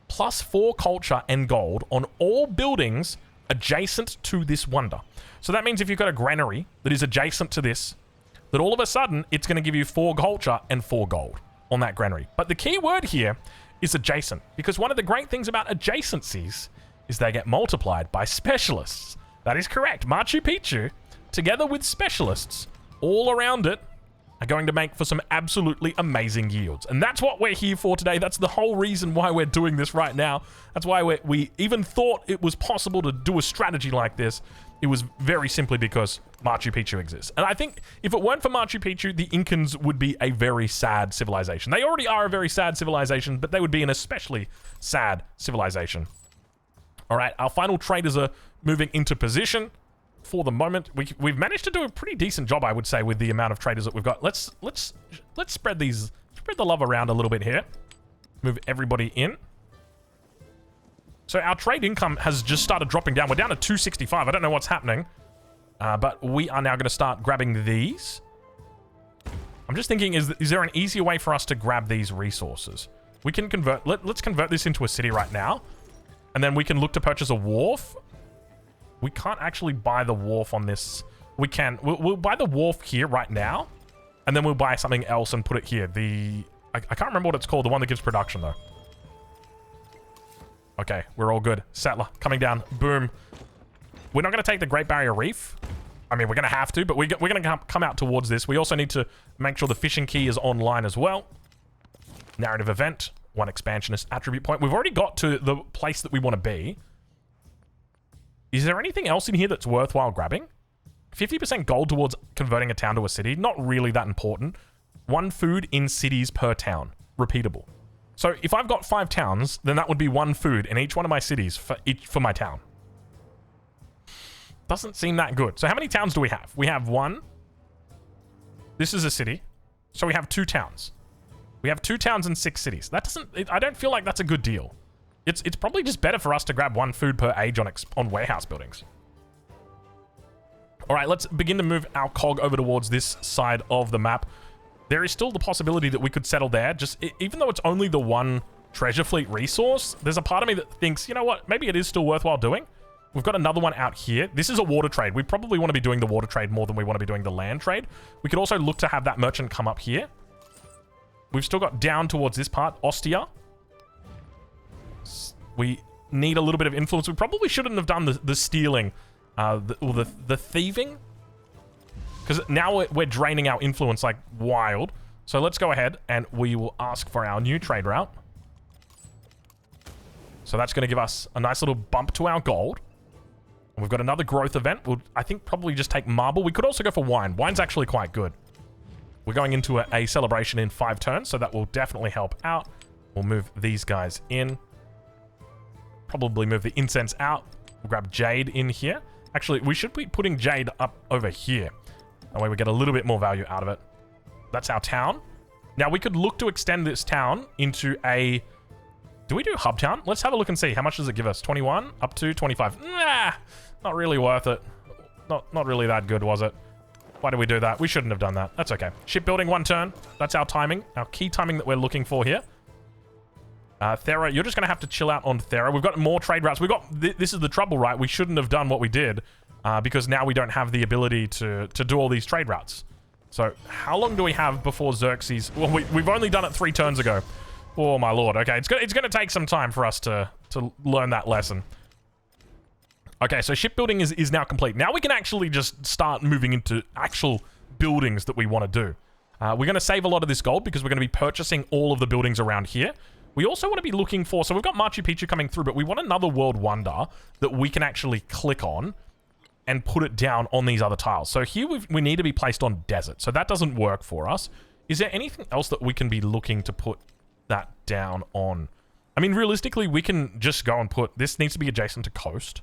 S1: +4 culture and gold on all buildings adjacent to this wonder. So that means if you've got a granary that is adjacent to this, that all of a sudden it's going to give you 4 culture and 4 gold on that granary. But the key word here is adjacent, because one of the great things about adjacencies is they get multiplied by specialists. That is correct. Machu Picchu, together with specialists all around it, are going to make for some absolutely amazing yields. And that's what we're here for today. That's the whole reason why we're doing this right now. That's why we even thought it was possible to do a strategy like this. It was very simply because Machu Picchu exists. And I think if it weren't for Machu Picchu, the Incans would be a very sad civilization. They already are a very sad civilization, but they would be an especially sad civilization. All right, our final traders are moving into position. For the moment, we've managed to do a pretty decent job, I would say, with the amount of traders that we've got. Let's spread the love around a little bit here. Move everybody in. So our trade income has just started dropping down. We're down to 265. I don't know what's happening, but we are now going to start grabbing these. I'm just thinking, is there an easier way for us to grab these resources? We can convert. Let's convert this into a city right now, and then we can look to purchase a wharf. We can't actually buy the wharf on this. We can. We'll buy the wharf here right now, and then we'll buy something else and put it here. I can't remember what it's called. The one that gives production, though. Okay, we're all good. Settler coming down. Boom. We're not going to take the Great Barrier Reef. I mean, we're going to have to, but we're going to come out towards this. We also need to make sure the fishing key is online as well. Narrative event. 1 expansionist attribute point. We've already got to the place that we want to be. Is there anything else in here that's worthwhile grabbing? 50% gold towards converting a town to a city. Not really that important. 1 food in cities per town. Repeatable. So if I've got 5 towns, then that would be 1 food in each one of my cities for my town. Doesn't seem that good. So how many towns do we have? We have 1. This is a city. So we have 2 towns. We have 2 towns and 6 cities. That doesn't... I don't feel like that's a good deal. It's probably just better for us to grab 1 food per age on warehouse buildings. All right, let's begin to move our cog over towards this side of the map. There is still the possibility that we could settle there. Even though it's only the 1 treasure fleet resource, there's a part of me that thinks, you know what, maybe it is still worthwhile doing. We've got another one out here. This is a water trade. We probably want to be doing the water trade more than we want to be doing the land trade. We could also look to have that merchant come up here. We've still got down towards this part, Ostia. We need a little bit of influence. We probably shouldn't have done the stealing, or the thieving. Because now we're draining our influence like wild. So let's go ahead and we will ask for our new trade route. So that's going to give us a nice little bump to our gold. And we've got another growth event. We'll, I think, probably just take marble. We could also go for wine. Wine's actually quite good. We're going into a celebration in 5 turns, so that will definitely help out. We'll move these guys in. Probably move the incense out. We'll grab jade in here. Actually, we should be putting jade up over here. That way we get a little bit more value out of it. That's our town. Now, we could look to extend this town into a... Do we do hub town? Let's have a look and see. How much does it give us? 21? Up to 25. Nah, not really worth it. Not really that good, was it? Why did we do that? We shouldn't have done that. That's okay. Shipbuilding 1 turn. That's our timing. Our key timing that we're looking for here. Thera, you're just going to have to chill out on Thera. We've got more trade routes. This is the trouble, right? We shouldn't have done what we did because now we don't have the ability to do all these trade routes. So how long do we have before Xerxes? Well, we've only done it 3 turns ago. Oh, my lord. Okay, it's going to take some time for us to learn that lesson. Okay, so shipbuilding is now complete. Now we can actually just start moving into actual buildings that we want to do. We're going to save a lot of this gold because we're going to be purchasing all of the buildings around here. We also want to be looking for... So we've got Machu Picchu coming through, but we want another world wonder that we can actually click on and put it down on these other tiles. So here we need to be placed on desert. So that doesn't work for us. Is there anything else that we can be looking to put that down on? I mean, realistically, we can just go and put... This needs to be adjacent to coast.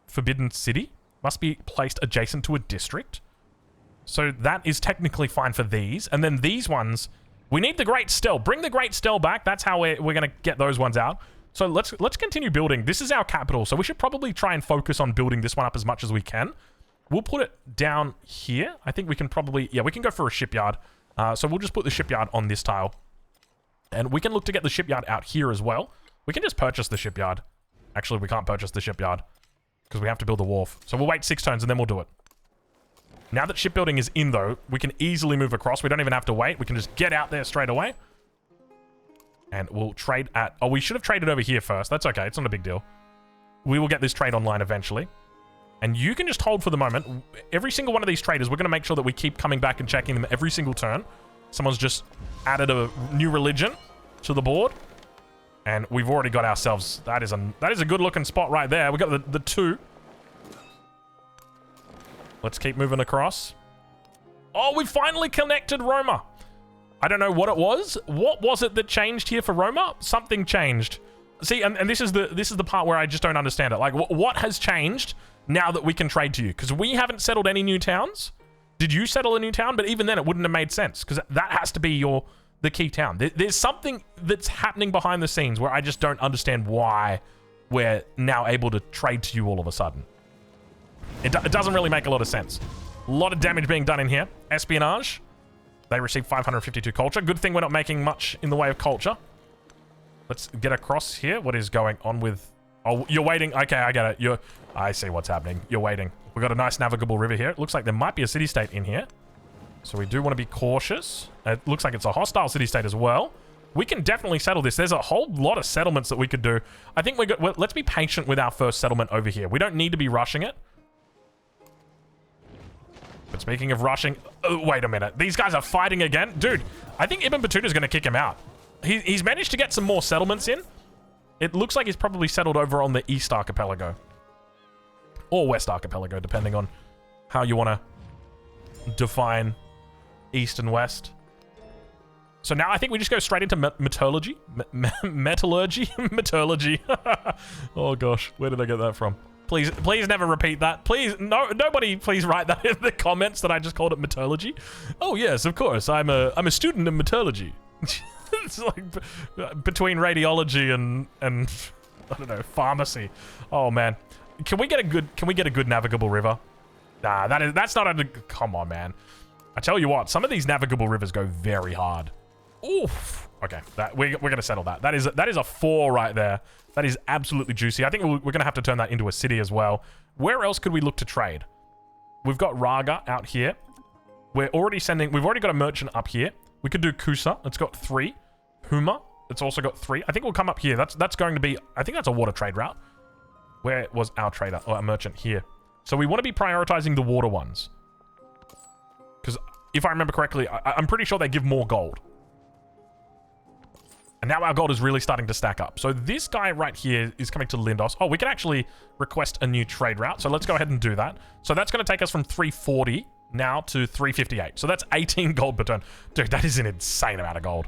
S1: Forbidden City must be placed adjacent to a district. So that is technically fine for these. And then these ones... We need the Great Stele. Bring the Great Stele back. That's how we're going to get those ones out. So let's continue building. This is our capital, so we should probably try and focus on building this one up as much as we can. We'll put it down here. I think we can probably... Yeah, we can go for a shipyard. So we'll just put the shipyard on this tile. And we can look to get the shipyard out here as well. We can just purchase the shipyard. Actually, we can't purchase the shipyard because we have to build a wharf. So we'll wait 6 turns and then we'll do it. Now that shipbuilding is in, though, we can easily move across. We don't even have to wait. We can just get out there straight away. And we'll trade at... Oh, we should have traded over here first. That's okay. It's not a big deal. We will get this trade online eventually. And you can just hold for the moment. Every single one of these traders, we're going to make sure that we keep coming back and checking them every single turn. Someone's just added a new religion to the board. And we've already got ourselves... That is a good-looking spot right there. We got the 2. Let's keep moving across. Oh, we finally connected Roma. I don't know what it was. What was it that changed here for Roma? Something changed. See, and this is the part where I just don't understand it. Like, what has changed now that we can trade to you? Because we haven't settled any new towns. Did you settle a new town? But even then, it wouldn't have made sense because that has to be the key town. There's something that's happening behind the scenes where I just don't understand why we're now able to trade to you all of a sudden. It doesn't really make a lot of sense. A lot of damage being done in here. Espionage. They received 552 culture. Good thing we're not making much in the way of culture. Let's get across here. What is going on with... Oh, you're waiting. Okay, I get it. I see what's happening. You're waiting. We've got a nice navigable river here. It looks like there might be a city-state in here. So we do want to be cautious. It looks like it's a hostile city-state as well. We can definitely settle this. There's a whole lot of settlements that we could do. I think let's be patient with our first settlement over here. We don't need to be rushing it. But speaking of rushing... Oh, wait a minute. These guys are fighting again? Dude, I think Ibn Battuta is going to kick him out. He's managed to get some more settlements in. It looks like he's probably settled over on the East Archipelago. Or West Archipelago, depending on how you want to define East and West. So now I think we just go straight into Metallurgy. Metallurgy? Metallurgy. Oh gosh, where did I get that from? Please never repeat that. Please, nobody please write that in the comments that I just called it Metallurgy. Oh yes, of course. I'm a student of Metallurgy. It's like between radiology and I don't know, pharmacy. Oh man. Can we get a good navigable river? Nah, that's not a... Come on, man. I tell you what, some of these navigable rivers go very hard. Oof. Okay, we're going to settle that. That is a 4 right there. That is absolutely juicy. I think we're going to have to turn that into a city as well. Where else could we look to trade? We've got Raga out here. We've already got a merchant up here. We could do Kusa. It's got 3. Huma. It's also got 3. I think we'll come up here. That's going to be, I think that's a water trade route. Where was our trader or our merchant here? So we want to be prioritizing the water ones. Because if I remember correctly, I'm pretty sure they give more gold. And now our gold is really starting to stack up. So this guy right here is coming to Lindos. Oh, we can actually request a new trade route. So let's go ahead and do that. So that's going to take us from 340 now to 358. So that's 18 gold per turn. Dude, that is an insane amount of gold.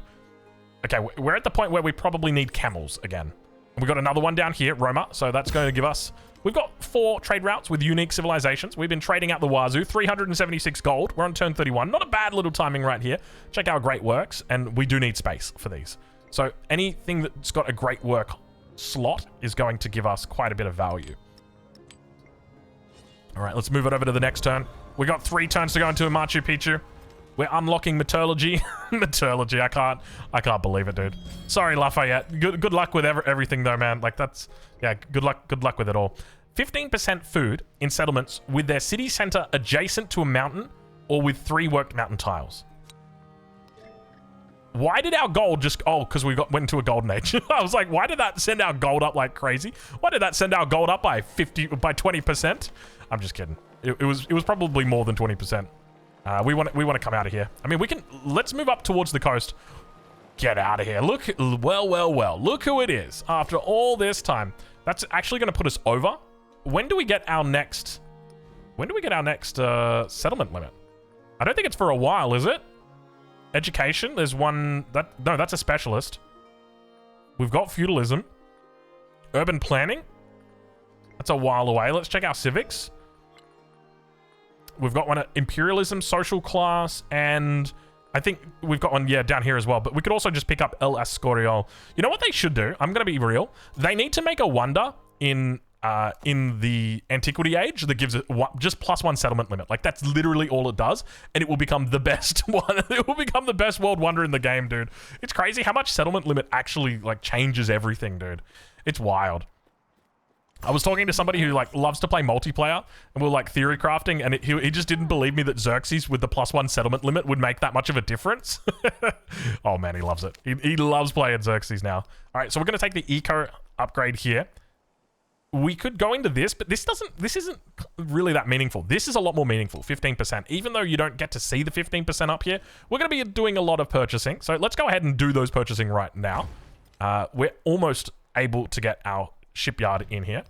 S1: Okay, we're at the point where we probably need camels again. We've got another one down here, Roma. So that's going to give us... We've got 4 trade routes with unique civilizations. We've been trading out the wazoo. 376 gold. We're on turn 31. Not a bad little timing right here. Check how great works. And we do need space for these. So anything that's got a great work slot is going to give us quite a bit of value. All right, let's move it over to the next turn. We got 3 turns to go into Machu Picchu. We're unlocking Metallurgy. Metallurgy, I can't believe it, dude. Sorry, Lafayette. Good luck with everything though, man. Like that's, yeah, good luck with it all. 15% food in settlements with their city center adjacent to a mountain or with 3 worked mountain tiles. Why did our gold just... Oh, because we went into a golden age. I was like, why did that send our gold up like crazy? Why did that send our gold up by 20%? I'm just kidding. It was probably more than 20%. We want to come out of here. I mean, we can... Let's move up towards the coast. Get out of here. Look... Well. Look who it is. After all this time. That's actually going to put us over. When do we get our next... settlement limit? I don't think it's for a while, is it? Education, there's one... No, that's a specialist. We've got feudalism. Urban planning. That's a while away. Let's check our civics. We've got one at imperialism, social class, and I think we've got one, yeah, down here as well. But we could also just pick up El Escorial. You know what they should do? I'm going to be real. They need to make a wonder in the antiquity age that gives it just +1 settlement limit. Like that's literally all it does, and it will become the best one. It will become the best world wonder in the game, dude. It's crazy how much settlement limit actually like changes everything, dude. It's wild. I was talking to somebody who like loves to play multiplayer, and we're like theory crafting, and he just didn't believe me that Xerxes with the +1 settlement limit would make that much of a difference. Oh man, he loves it. He loves playing Xerxes now. All right, so we're gonna take the eco upgrade here. We could go into this, but this isn't really that meaningful. This is a lot more meaningful, 15%. Even though you don't get to see the 15% up here, we're going to be doing a lot of purchasing. So let's go ahead and do those purchasing right now. We're almost able to get our shipyard in here.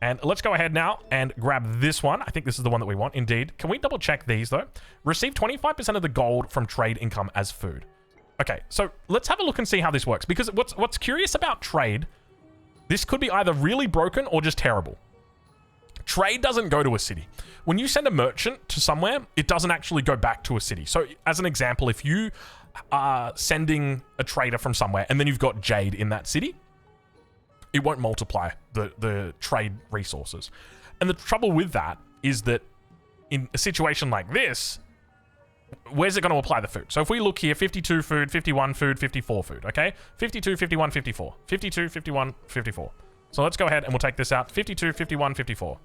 S1: And let's go ahead now and grab this one. I think this is the one that we want, indeed. Can we double check these, though? Receive 25% of the gold from trade income as food. Okay, so let's have a look and see how this works. Because what's curious about trade... This could be either really broken or just terrible. Trade doesn't go to a city. When you send a merchant to somewhere, it doesn't actually go back to a city. So as an example, if you are sending a trader from somewhere and then you've got jade in that city, it won't multiply the trade resources. And the trouble with that is that in a situation like this, where's it going to apply the food? So if we look here, 52 food, 51 food, 54 food, okay? 52, 51, 54. 52, 51, 54. So let's go ahead and we'll take this out. 52, 51, 54.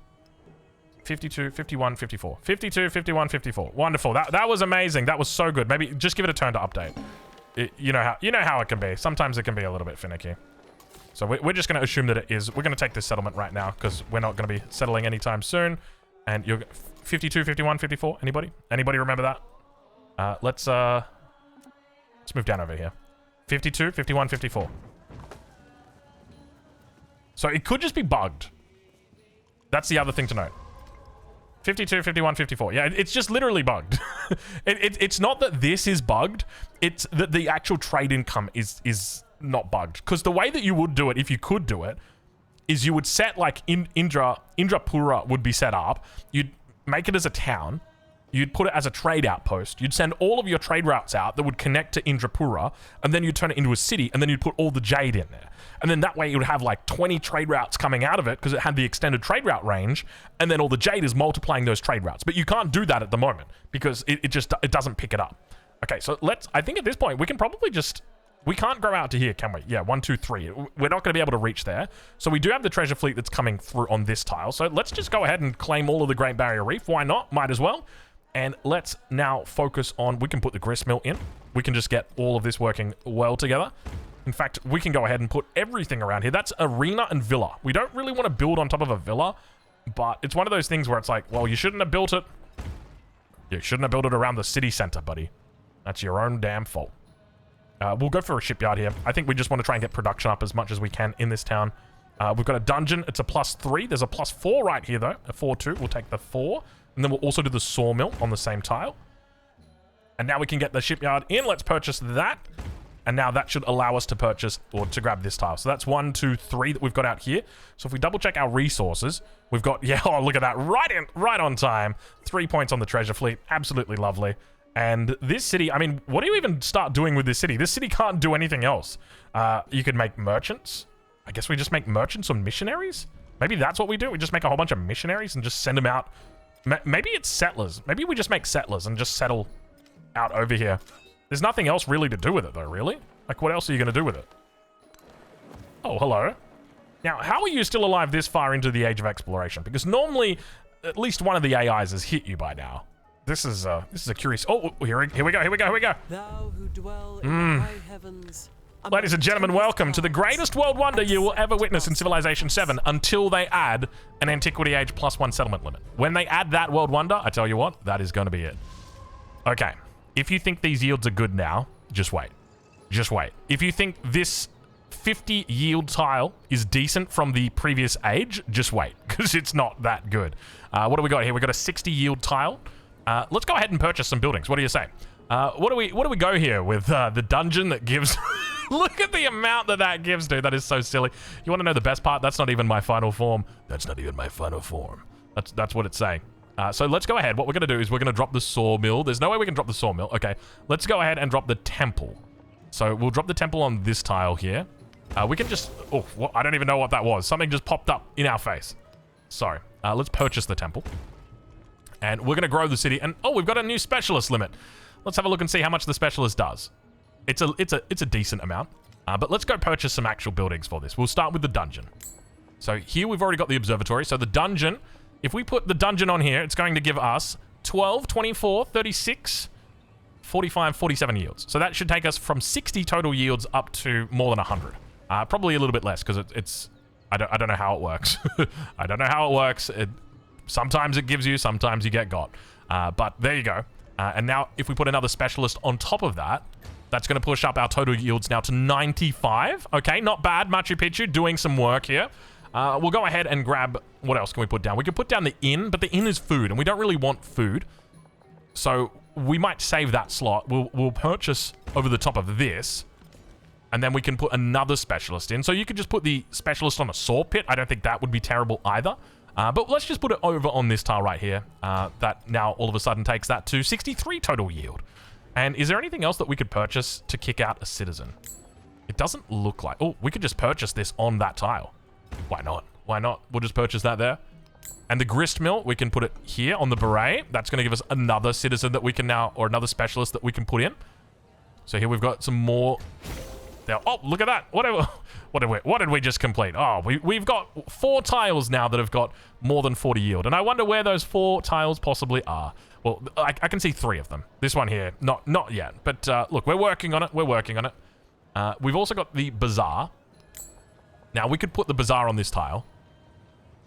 S1: 52, 51, 54. 52, 51, 54. Wonderful. That was amazing. That was so good. Maybe just give it a turn to update. You know how it can be. Sometimes it can be a little bit finicky. So we're just going to assume that it is. We're going to take this settlement right now because we're not going to be settling anytime soon. And you're 52, 51, 54. Anybody? Anybody remember that? Let's move down over here. 52, 51, 54. So it could just be bugged. That's the other thing to note. 52, 51, 54. Yeah, it's just literally bugged. It's not that this is bugged. It's that the actual trade income is not bugged. Because the way that you would do it, if you could do it, is you would set like Indrapura would be set up. You'd make it as a town. You'd put it as a trade outpost. You'd send all of your trade routes out that would connect to Indrapura, and then you'd turn it into a city, and then you'd put all the jade in there. And then that way you would have like 20 trade routes coming out of it because it had the extended trade route range, and then all the jade is multiplying those trade routes. But you can't do that at the moment because it doesn't pick it up. Okay, so I think at this point, we can probably just... We can't grow out to here, can we? Yeah, 1, 2, 3. We're not going to be able to reach there. So we do have the treasure fleet that's coming through on this tile. So let's just go ahead and claim all of the Great Barrier Reef. Why not? Might as well. And let's now focus on... We can put the grist mill in. We can just get all of this working well together. In fact, we can go ahead and put everything around here. That's arena and villa. We don't really want to build on top of a villa, but it's one of those things where it's like, well, you shouldn't have built it. You shouldn't have built it around the city center, buddy. That's your own damn fault. We'll go for a shipyard here. I think we just want to try and get production up as much as we can in this town. We've got a dungeon. It's a +3. There's a +4 right here, though. A 4-2. We'll take the 4. And then we'll also do the sawmill on the same tile. And now we can get the shipyard in. Let's purchase that. And now that should allow us to purchase, or to grab this tile. So that's 1, 2, 3 that we've got out here. So if we double check our resources, we've got, yeah, oh, look at that. Right on time. 3 points on the treasure fleet. Absolutely lovely. And this city, I mean, what do you even start doing with this city? This city can't do anything else. You could make merchants. I guess we just make merchants or missionaries? Maybe that's what we do. We just make a whole bunch of missionaries and just send them out. Maybe it's settlers. Maybe we just make settlers and just settle out over here. There's nothing else really to do with it, though, really. Like, what else are you going to do with it? Oh, hello. Now, how are you still alive this far into the age of exploration? Because normally, at least one of the AIs has hit you by now. This is a curious... Oh, here we go.
S2: Thou who dwell in the high heavens.
S1: Ladies and gentlemen, welcome to the greatest world wonder you will ever witness in Civilization 7 until they add an Antiquity Age +1 settlement limit. When they add that world wonder, I tell you what, that is going to be it. Okay, if you think these yields are good now, just wait. Just wait. If you think this 50 yield tile is decent from the previous age, just wait, because it's not that good. What do we got here? We got a 60 yield tile. Let's go ahead and purchase some buildings. What do you say? What do we go here with the dungeon that gives... Look at the amount that gives, dude. That is so silly. You want to know the best part? That's not even my final form. That's not even my final form. That's what it's saying. So let's go ahead. What we're going to do is we're going to drop the sawmill. There's no way we can drop the sawmill. Okay, let's go ahead and drop the temple. So we'll drop the temple on this tile here. We can just... Oh, I don't even know what that was. Something just popped up in our face. Sorry. Let's purchase the temple. And we're going to grow the city. And, oh, we've got a new specialist limit. Let's have a look and see how much the specialist does. It's a decent amount. But let's go purchase some actual buildings for this. We'll start with the dungeon. So here we've already got the observatory. So the dungeon, if we put the dungeon on here, it's going to give us 12, 24, 36, 45, 47 yields. So that should take us from 60 total yields up to more than 100. Probably a little bit less because it's... I don't know how it works. I don't know how it works. Sometimes it gives you, sometimes you get got. But there you go. And now if we put another specialist on top of that, that's going to push up our total yields now to 95. Okay, not bad. Machu Picchu doing some work here. We'll go ahead and grab... What else can we put down? We can put down the inn, but the inn is food, and we don't really want food. So we might save that slot. We'll purchase over the top of this, and then we can put another specialist in. So you could just put the specialist on a saw pit. I don't think that would be terrible either. But let's just put it over on this tile right here. That now all of a sudden takes that to 63 total yield. And is there anything else that we could purchase to kick out a citizen? It doesn't look like... Oh, we could just purchase this on that tile. Why not? Why not? We'll just purchase that there. And the grist mill, we can put it here on the beret. That's going to give us another citizen that we can now... Or another specialist that we can put in. So here we've got some more... There. Oh, look at that. What did we just complete? Oh, we've got 4 tiles now that have got more than 40 yield. And I wonder where those 4 tiles possibly are. Well, I can see 3 of them. This one here, not yet. But look, we're working on it. We're working on it. We've also got the bazaar. Now, we could put the bazaar on this tile.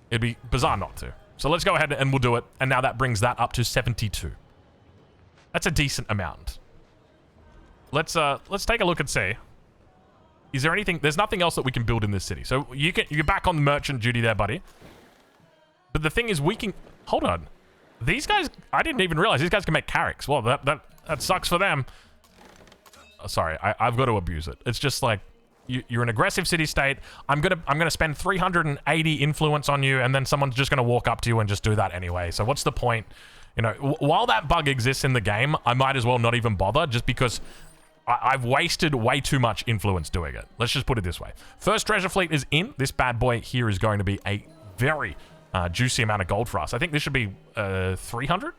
S1: It'd be bizarre not to. So let's go ahead and we'll do it. And now that brings that up to 72. That's a decent amount. Let's take a look and see. Is there anything... There's nothing else that we can build in this city. So you're back on merchant duty there, buddy. But the thing is, we can... Hold on. These guys... I didn't even realize these guys can make carracks. Well, that sucks for them. Oh, sorry, I've got to abuse it. It's just like... You're an aggressive city-state. I'm gonna spend 380 influence on you, and then someone's just gonna walk up to you and just do that anyway. So what's the point? You know, while that bug exists in the game, I might as well not even bother, just because... I've wasted way too much influence doing it. Let's just put it this way. First treasure fleet is in. This bad boy here is going to be a very juicy amount of gold for us. I think this should be 300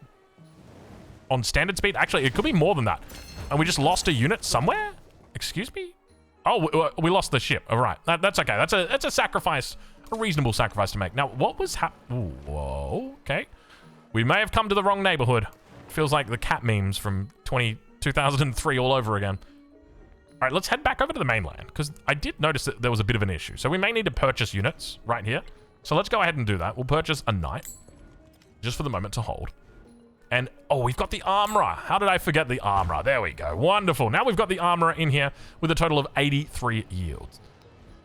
S1: on standard speed. Actually, it could be more than that. And we just lost a unit somewhere? Excuse me? Oh, we lost the ship. All right. That's okay. That's a sacrifice, a reasonable sacrifice to make. Now, what was whoa, okay. We may have come to the wrong neighborhood. Feels like the cat memes from 2003 all over again. All right, let's head back over to the mainland, because I did notice that there was a bit of an issue. So we may need to purchase units right here. So let's go ahead and do that. We'll purchase a knight, just for the moment to hold. And, oh, we've got the armorer. How did I forget the armorer? There we go. Wonderful. Now we've got the armorer in here with a total of 83 yields.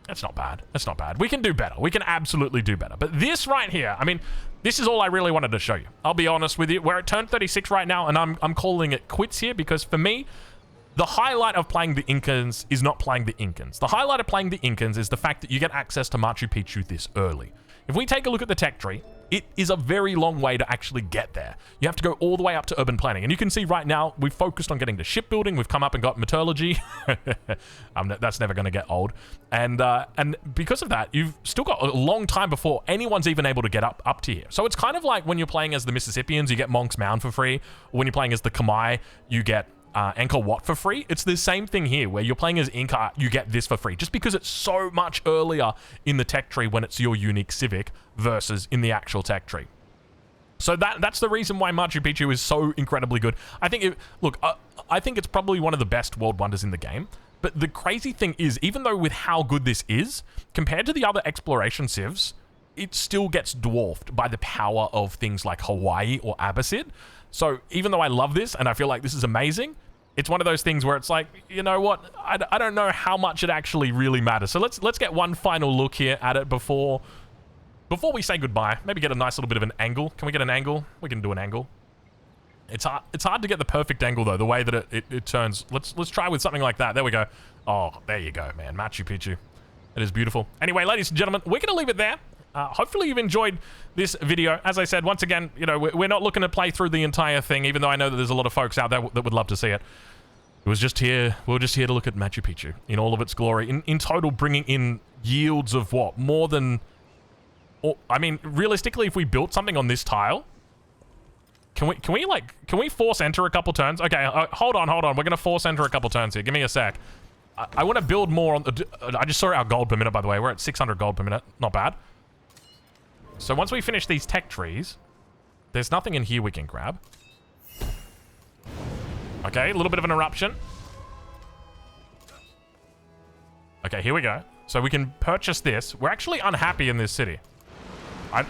S1: That's not bad. That's not bad. We can do better. We can absolutely do better. But this right here, I mean, this is all I really wanted to show you. I'll be honest with you. We're at turn 36 right now, and I'm calling it quits here because for me, the highlight of playing the Incans is not playing the Incans. The highlight of playing the Incans is the fact that you get access to Machu Picchu this early. If we take a look at the tech tree, it is a very long way to actually get there. You have to go all the way up to urban planning. And you can see right now, we've focused on getting to shipbuilding. We've come up and got metallurgy. That's never going to get old. And because of that, you've still got a long time before anyone's even able to get up to here. So it's kind of like when you're playing as the Mississippians, you get Monk's Mound for free. Or when you're playing as the Khmer, you get Angkor Wat for free. It's the same thing here where you're playing as Inca, you get this for free just because it's so much earlier in the tech tree when it's your unique civic versus in the actual tech tree. So that's the reason why Machu Picchu is so incredibly good. I think I think it's probably one of the best world wonders in the game. But the crazy thing is, even though with how good this is compared to the other exploration civs, it still gets dwarfed by the power of things like Hawaii or Abbasid. So even though I love this and I feel like this is amazing, it's one of those things where it's like, you know what? I don't know how much it actually really matters. So let's get one final look here at it before we say goodbye. Maybe get a nice little bit of an angle. Can we get an angle? We can do an angle. It's hard to get the perfect angle though, the way that it turns. Let's try with something like that. There we go. Oh, there you go, man. Machu Picchu. It is beautiful. Anyway, ladies and gentlemen, we're going to leave it there. Hopefully you've enjoyed this video. As I said, once again, you know, we're not looking to play through the entire thing, even though I know that there's a lot of folks out there that would love to see it. We're just here to look at Machu Picchu in all of its glory. In total, bringing in yields of what? More than... I mean, realistically, if we built something on this tile, can we force enter a couple turns? Okay, hold on. We're going to force enter a couple turns here. Give me a sec. I want to build more on... I just saw our gold per minute, by the way. We're at 600 gold per minute. Not bad. So once we finish these tech trees, there's nothing in here we can grab. Okay, a little bit of an eruption. Okay, here we go. So we can purchase this. We're actually unhappy in this city.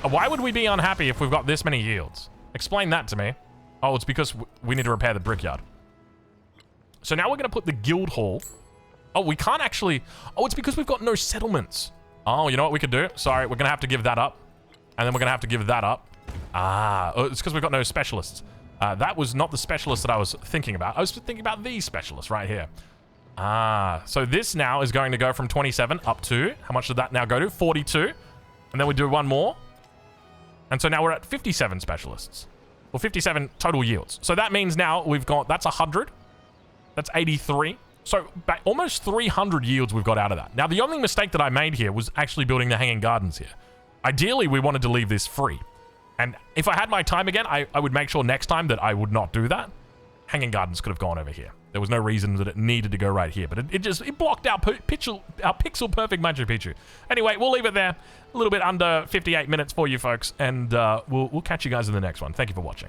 S1: Why would we be unhappy if we've got this many yields? Explain that to me. Oh, it's because we need to repair the brickyard. So now we're going to put the guild hall. Oh, we can't actually... Oh, it's because we've got no settlements. Oh, you know what we could do? Sorry, we're going to have to give that up. And then we're going to have to give that up. It's because we've got no specialists. That was not the specialist that I was thinking about. I was thinking about these specialists right here. So this now is going to go from 27 up to... How much did that now go to? 42. And then we do one more. And so now we're at 57 specialists. Well, 57 total yields. So that means now we've got... That's 100. That's 83. So almost 300 yields we've got out of that. Now, the only mistake that I made here was actually building the hanging gardens here. Ideally, we wanted to leave this free. And if I had my time again, I would make sure next time that I would not do that. Hanging gardens could have gone over here. There was no reason that it needed to go right here. But it blocked our pixel perfect Machu Picchu. Anyway, we'll leave it there. A little bit under 58 minutes for you folks. And we'll catch you guys in the next one. Thank you for watching.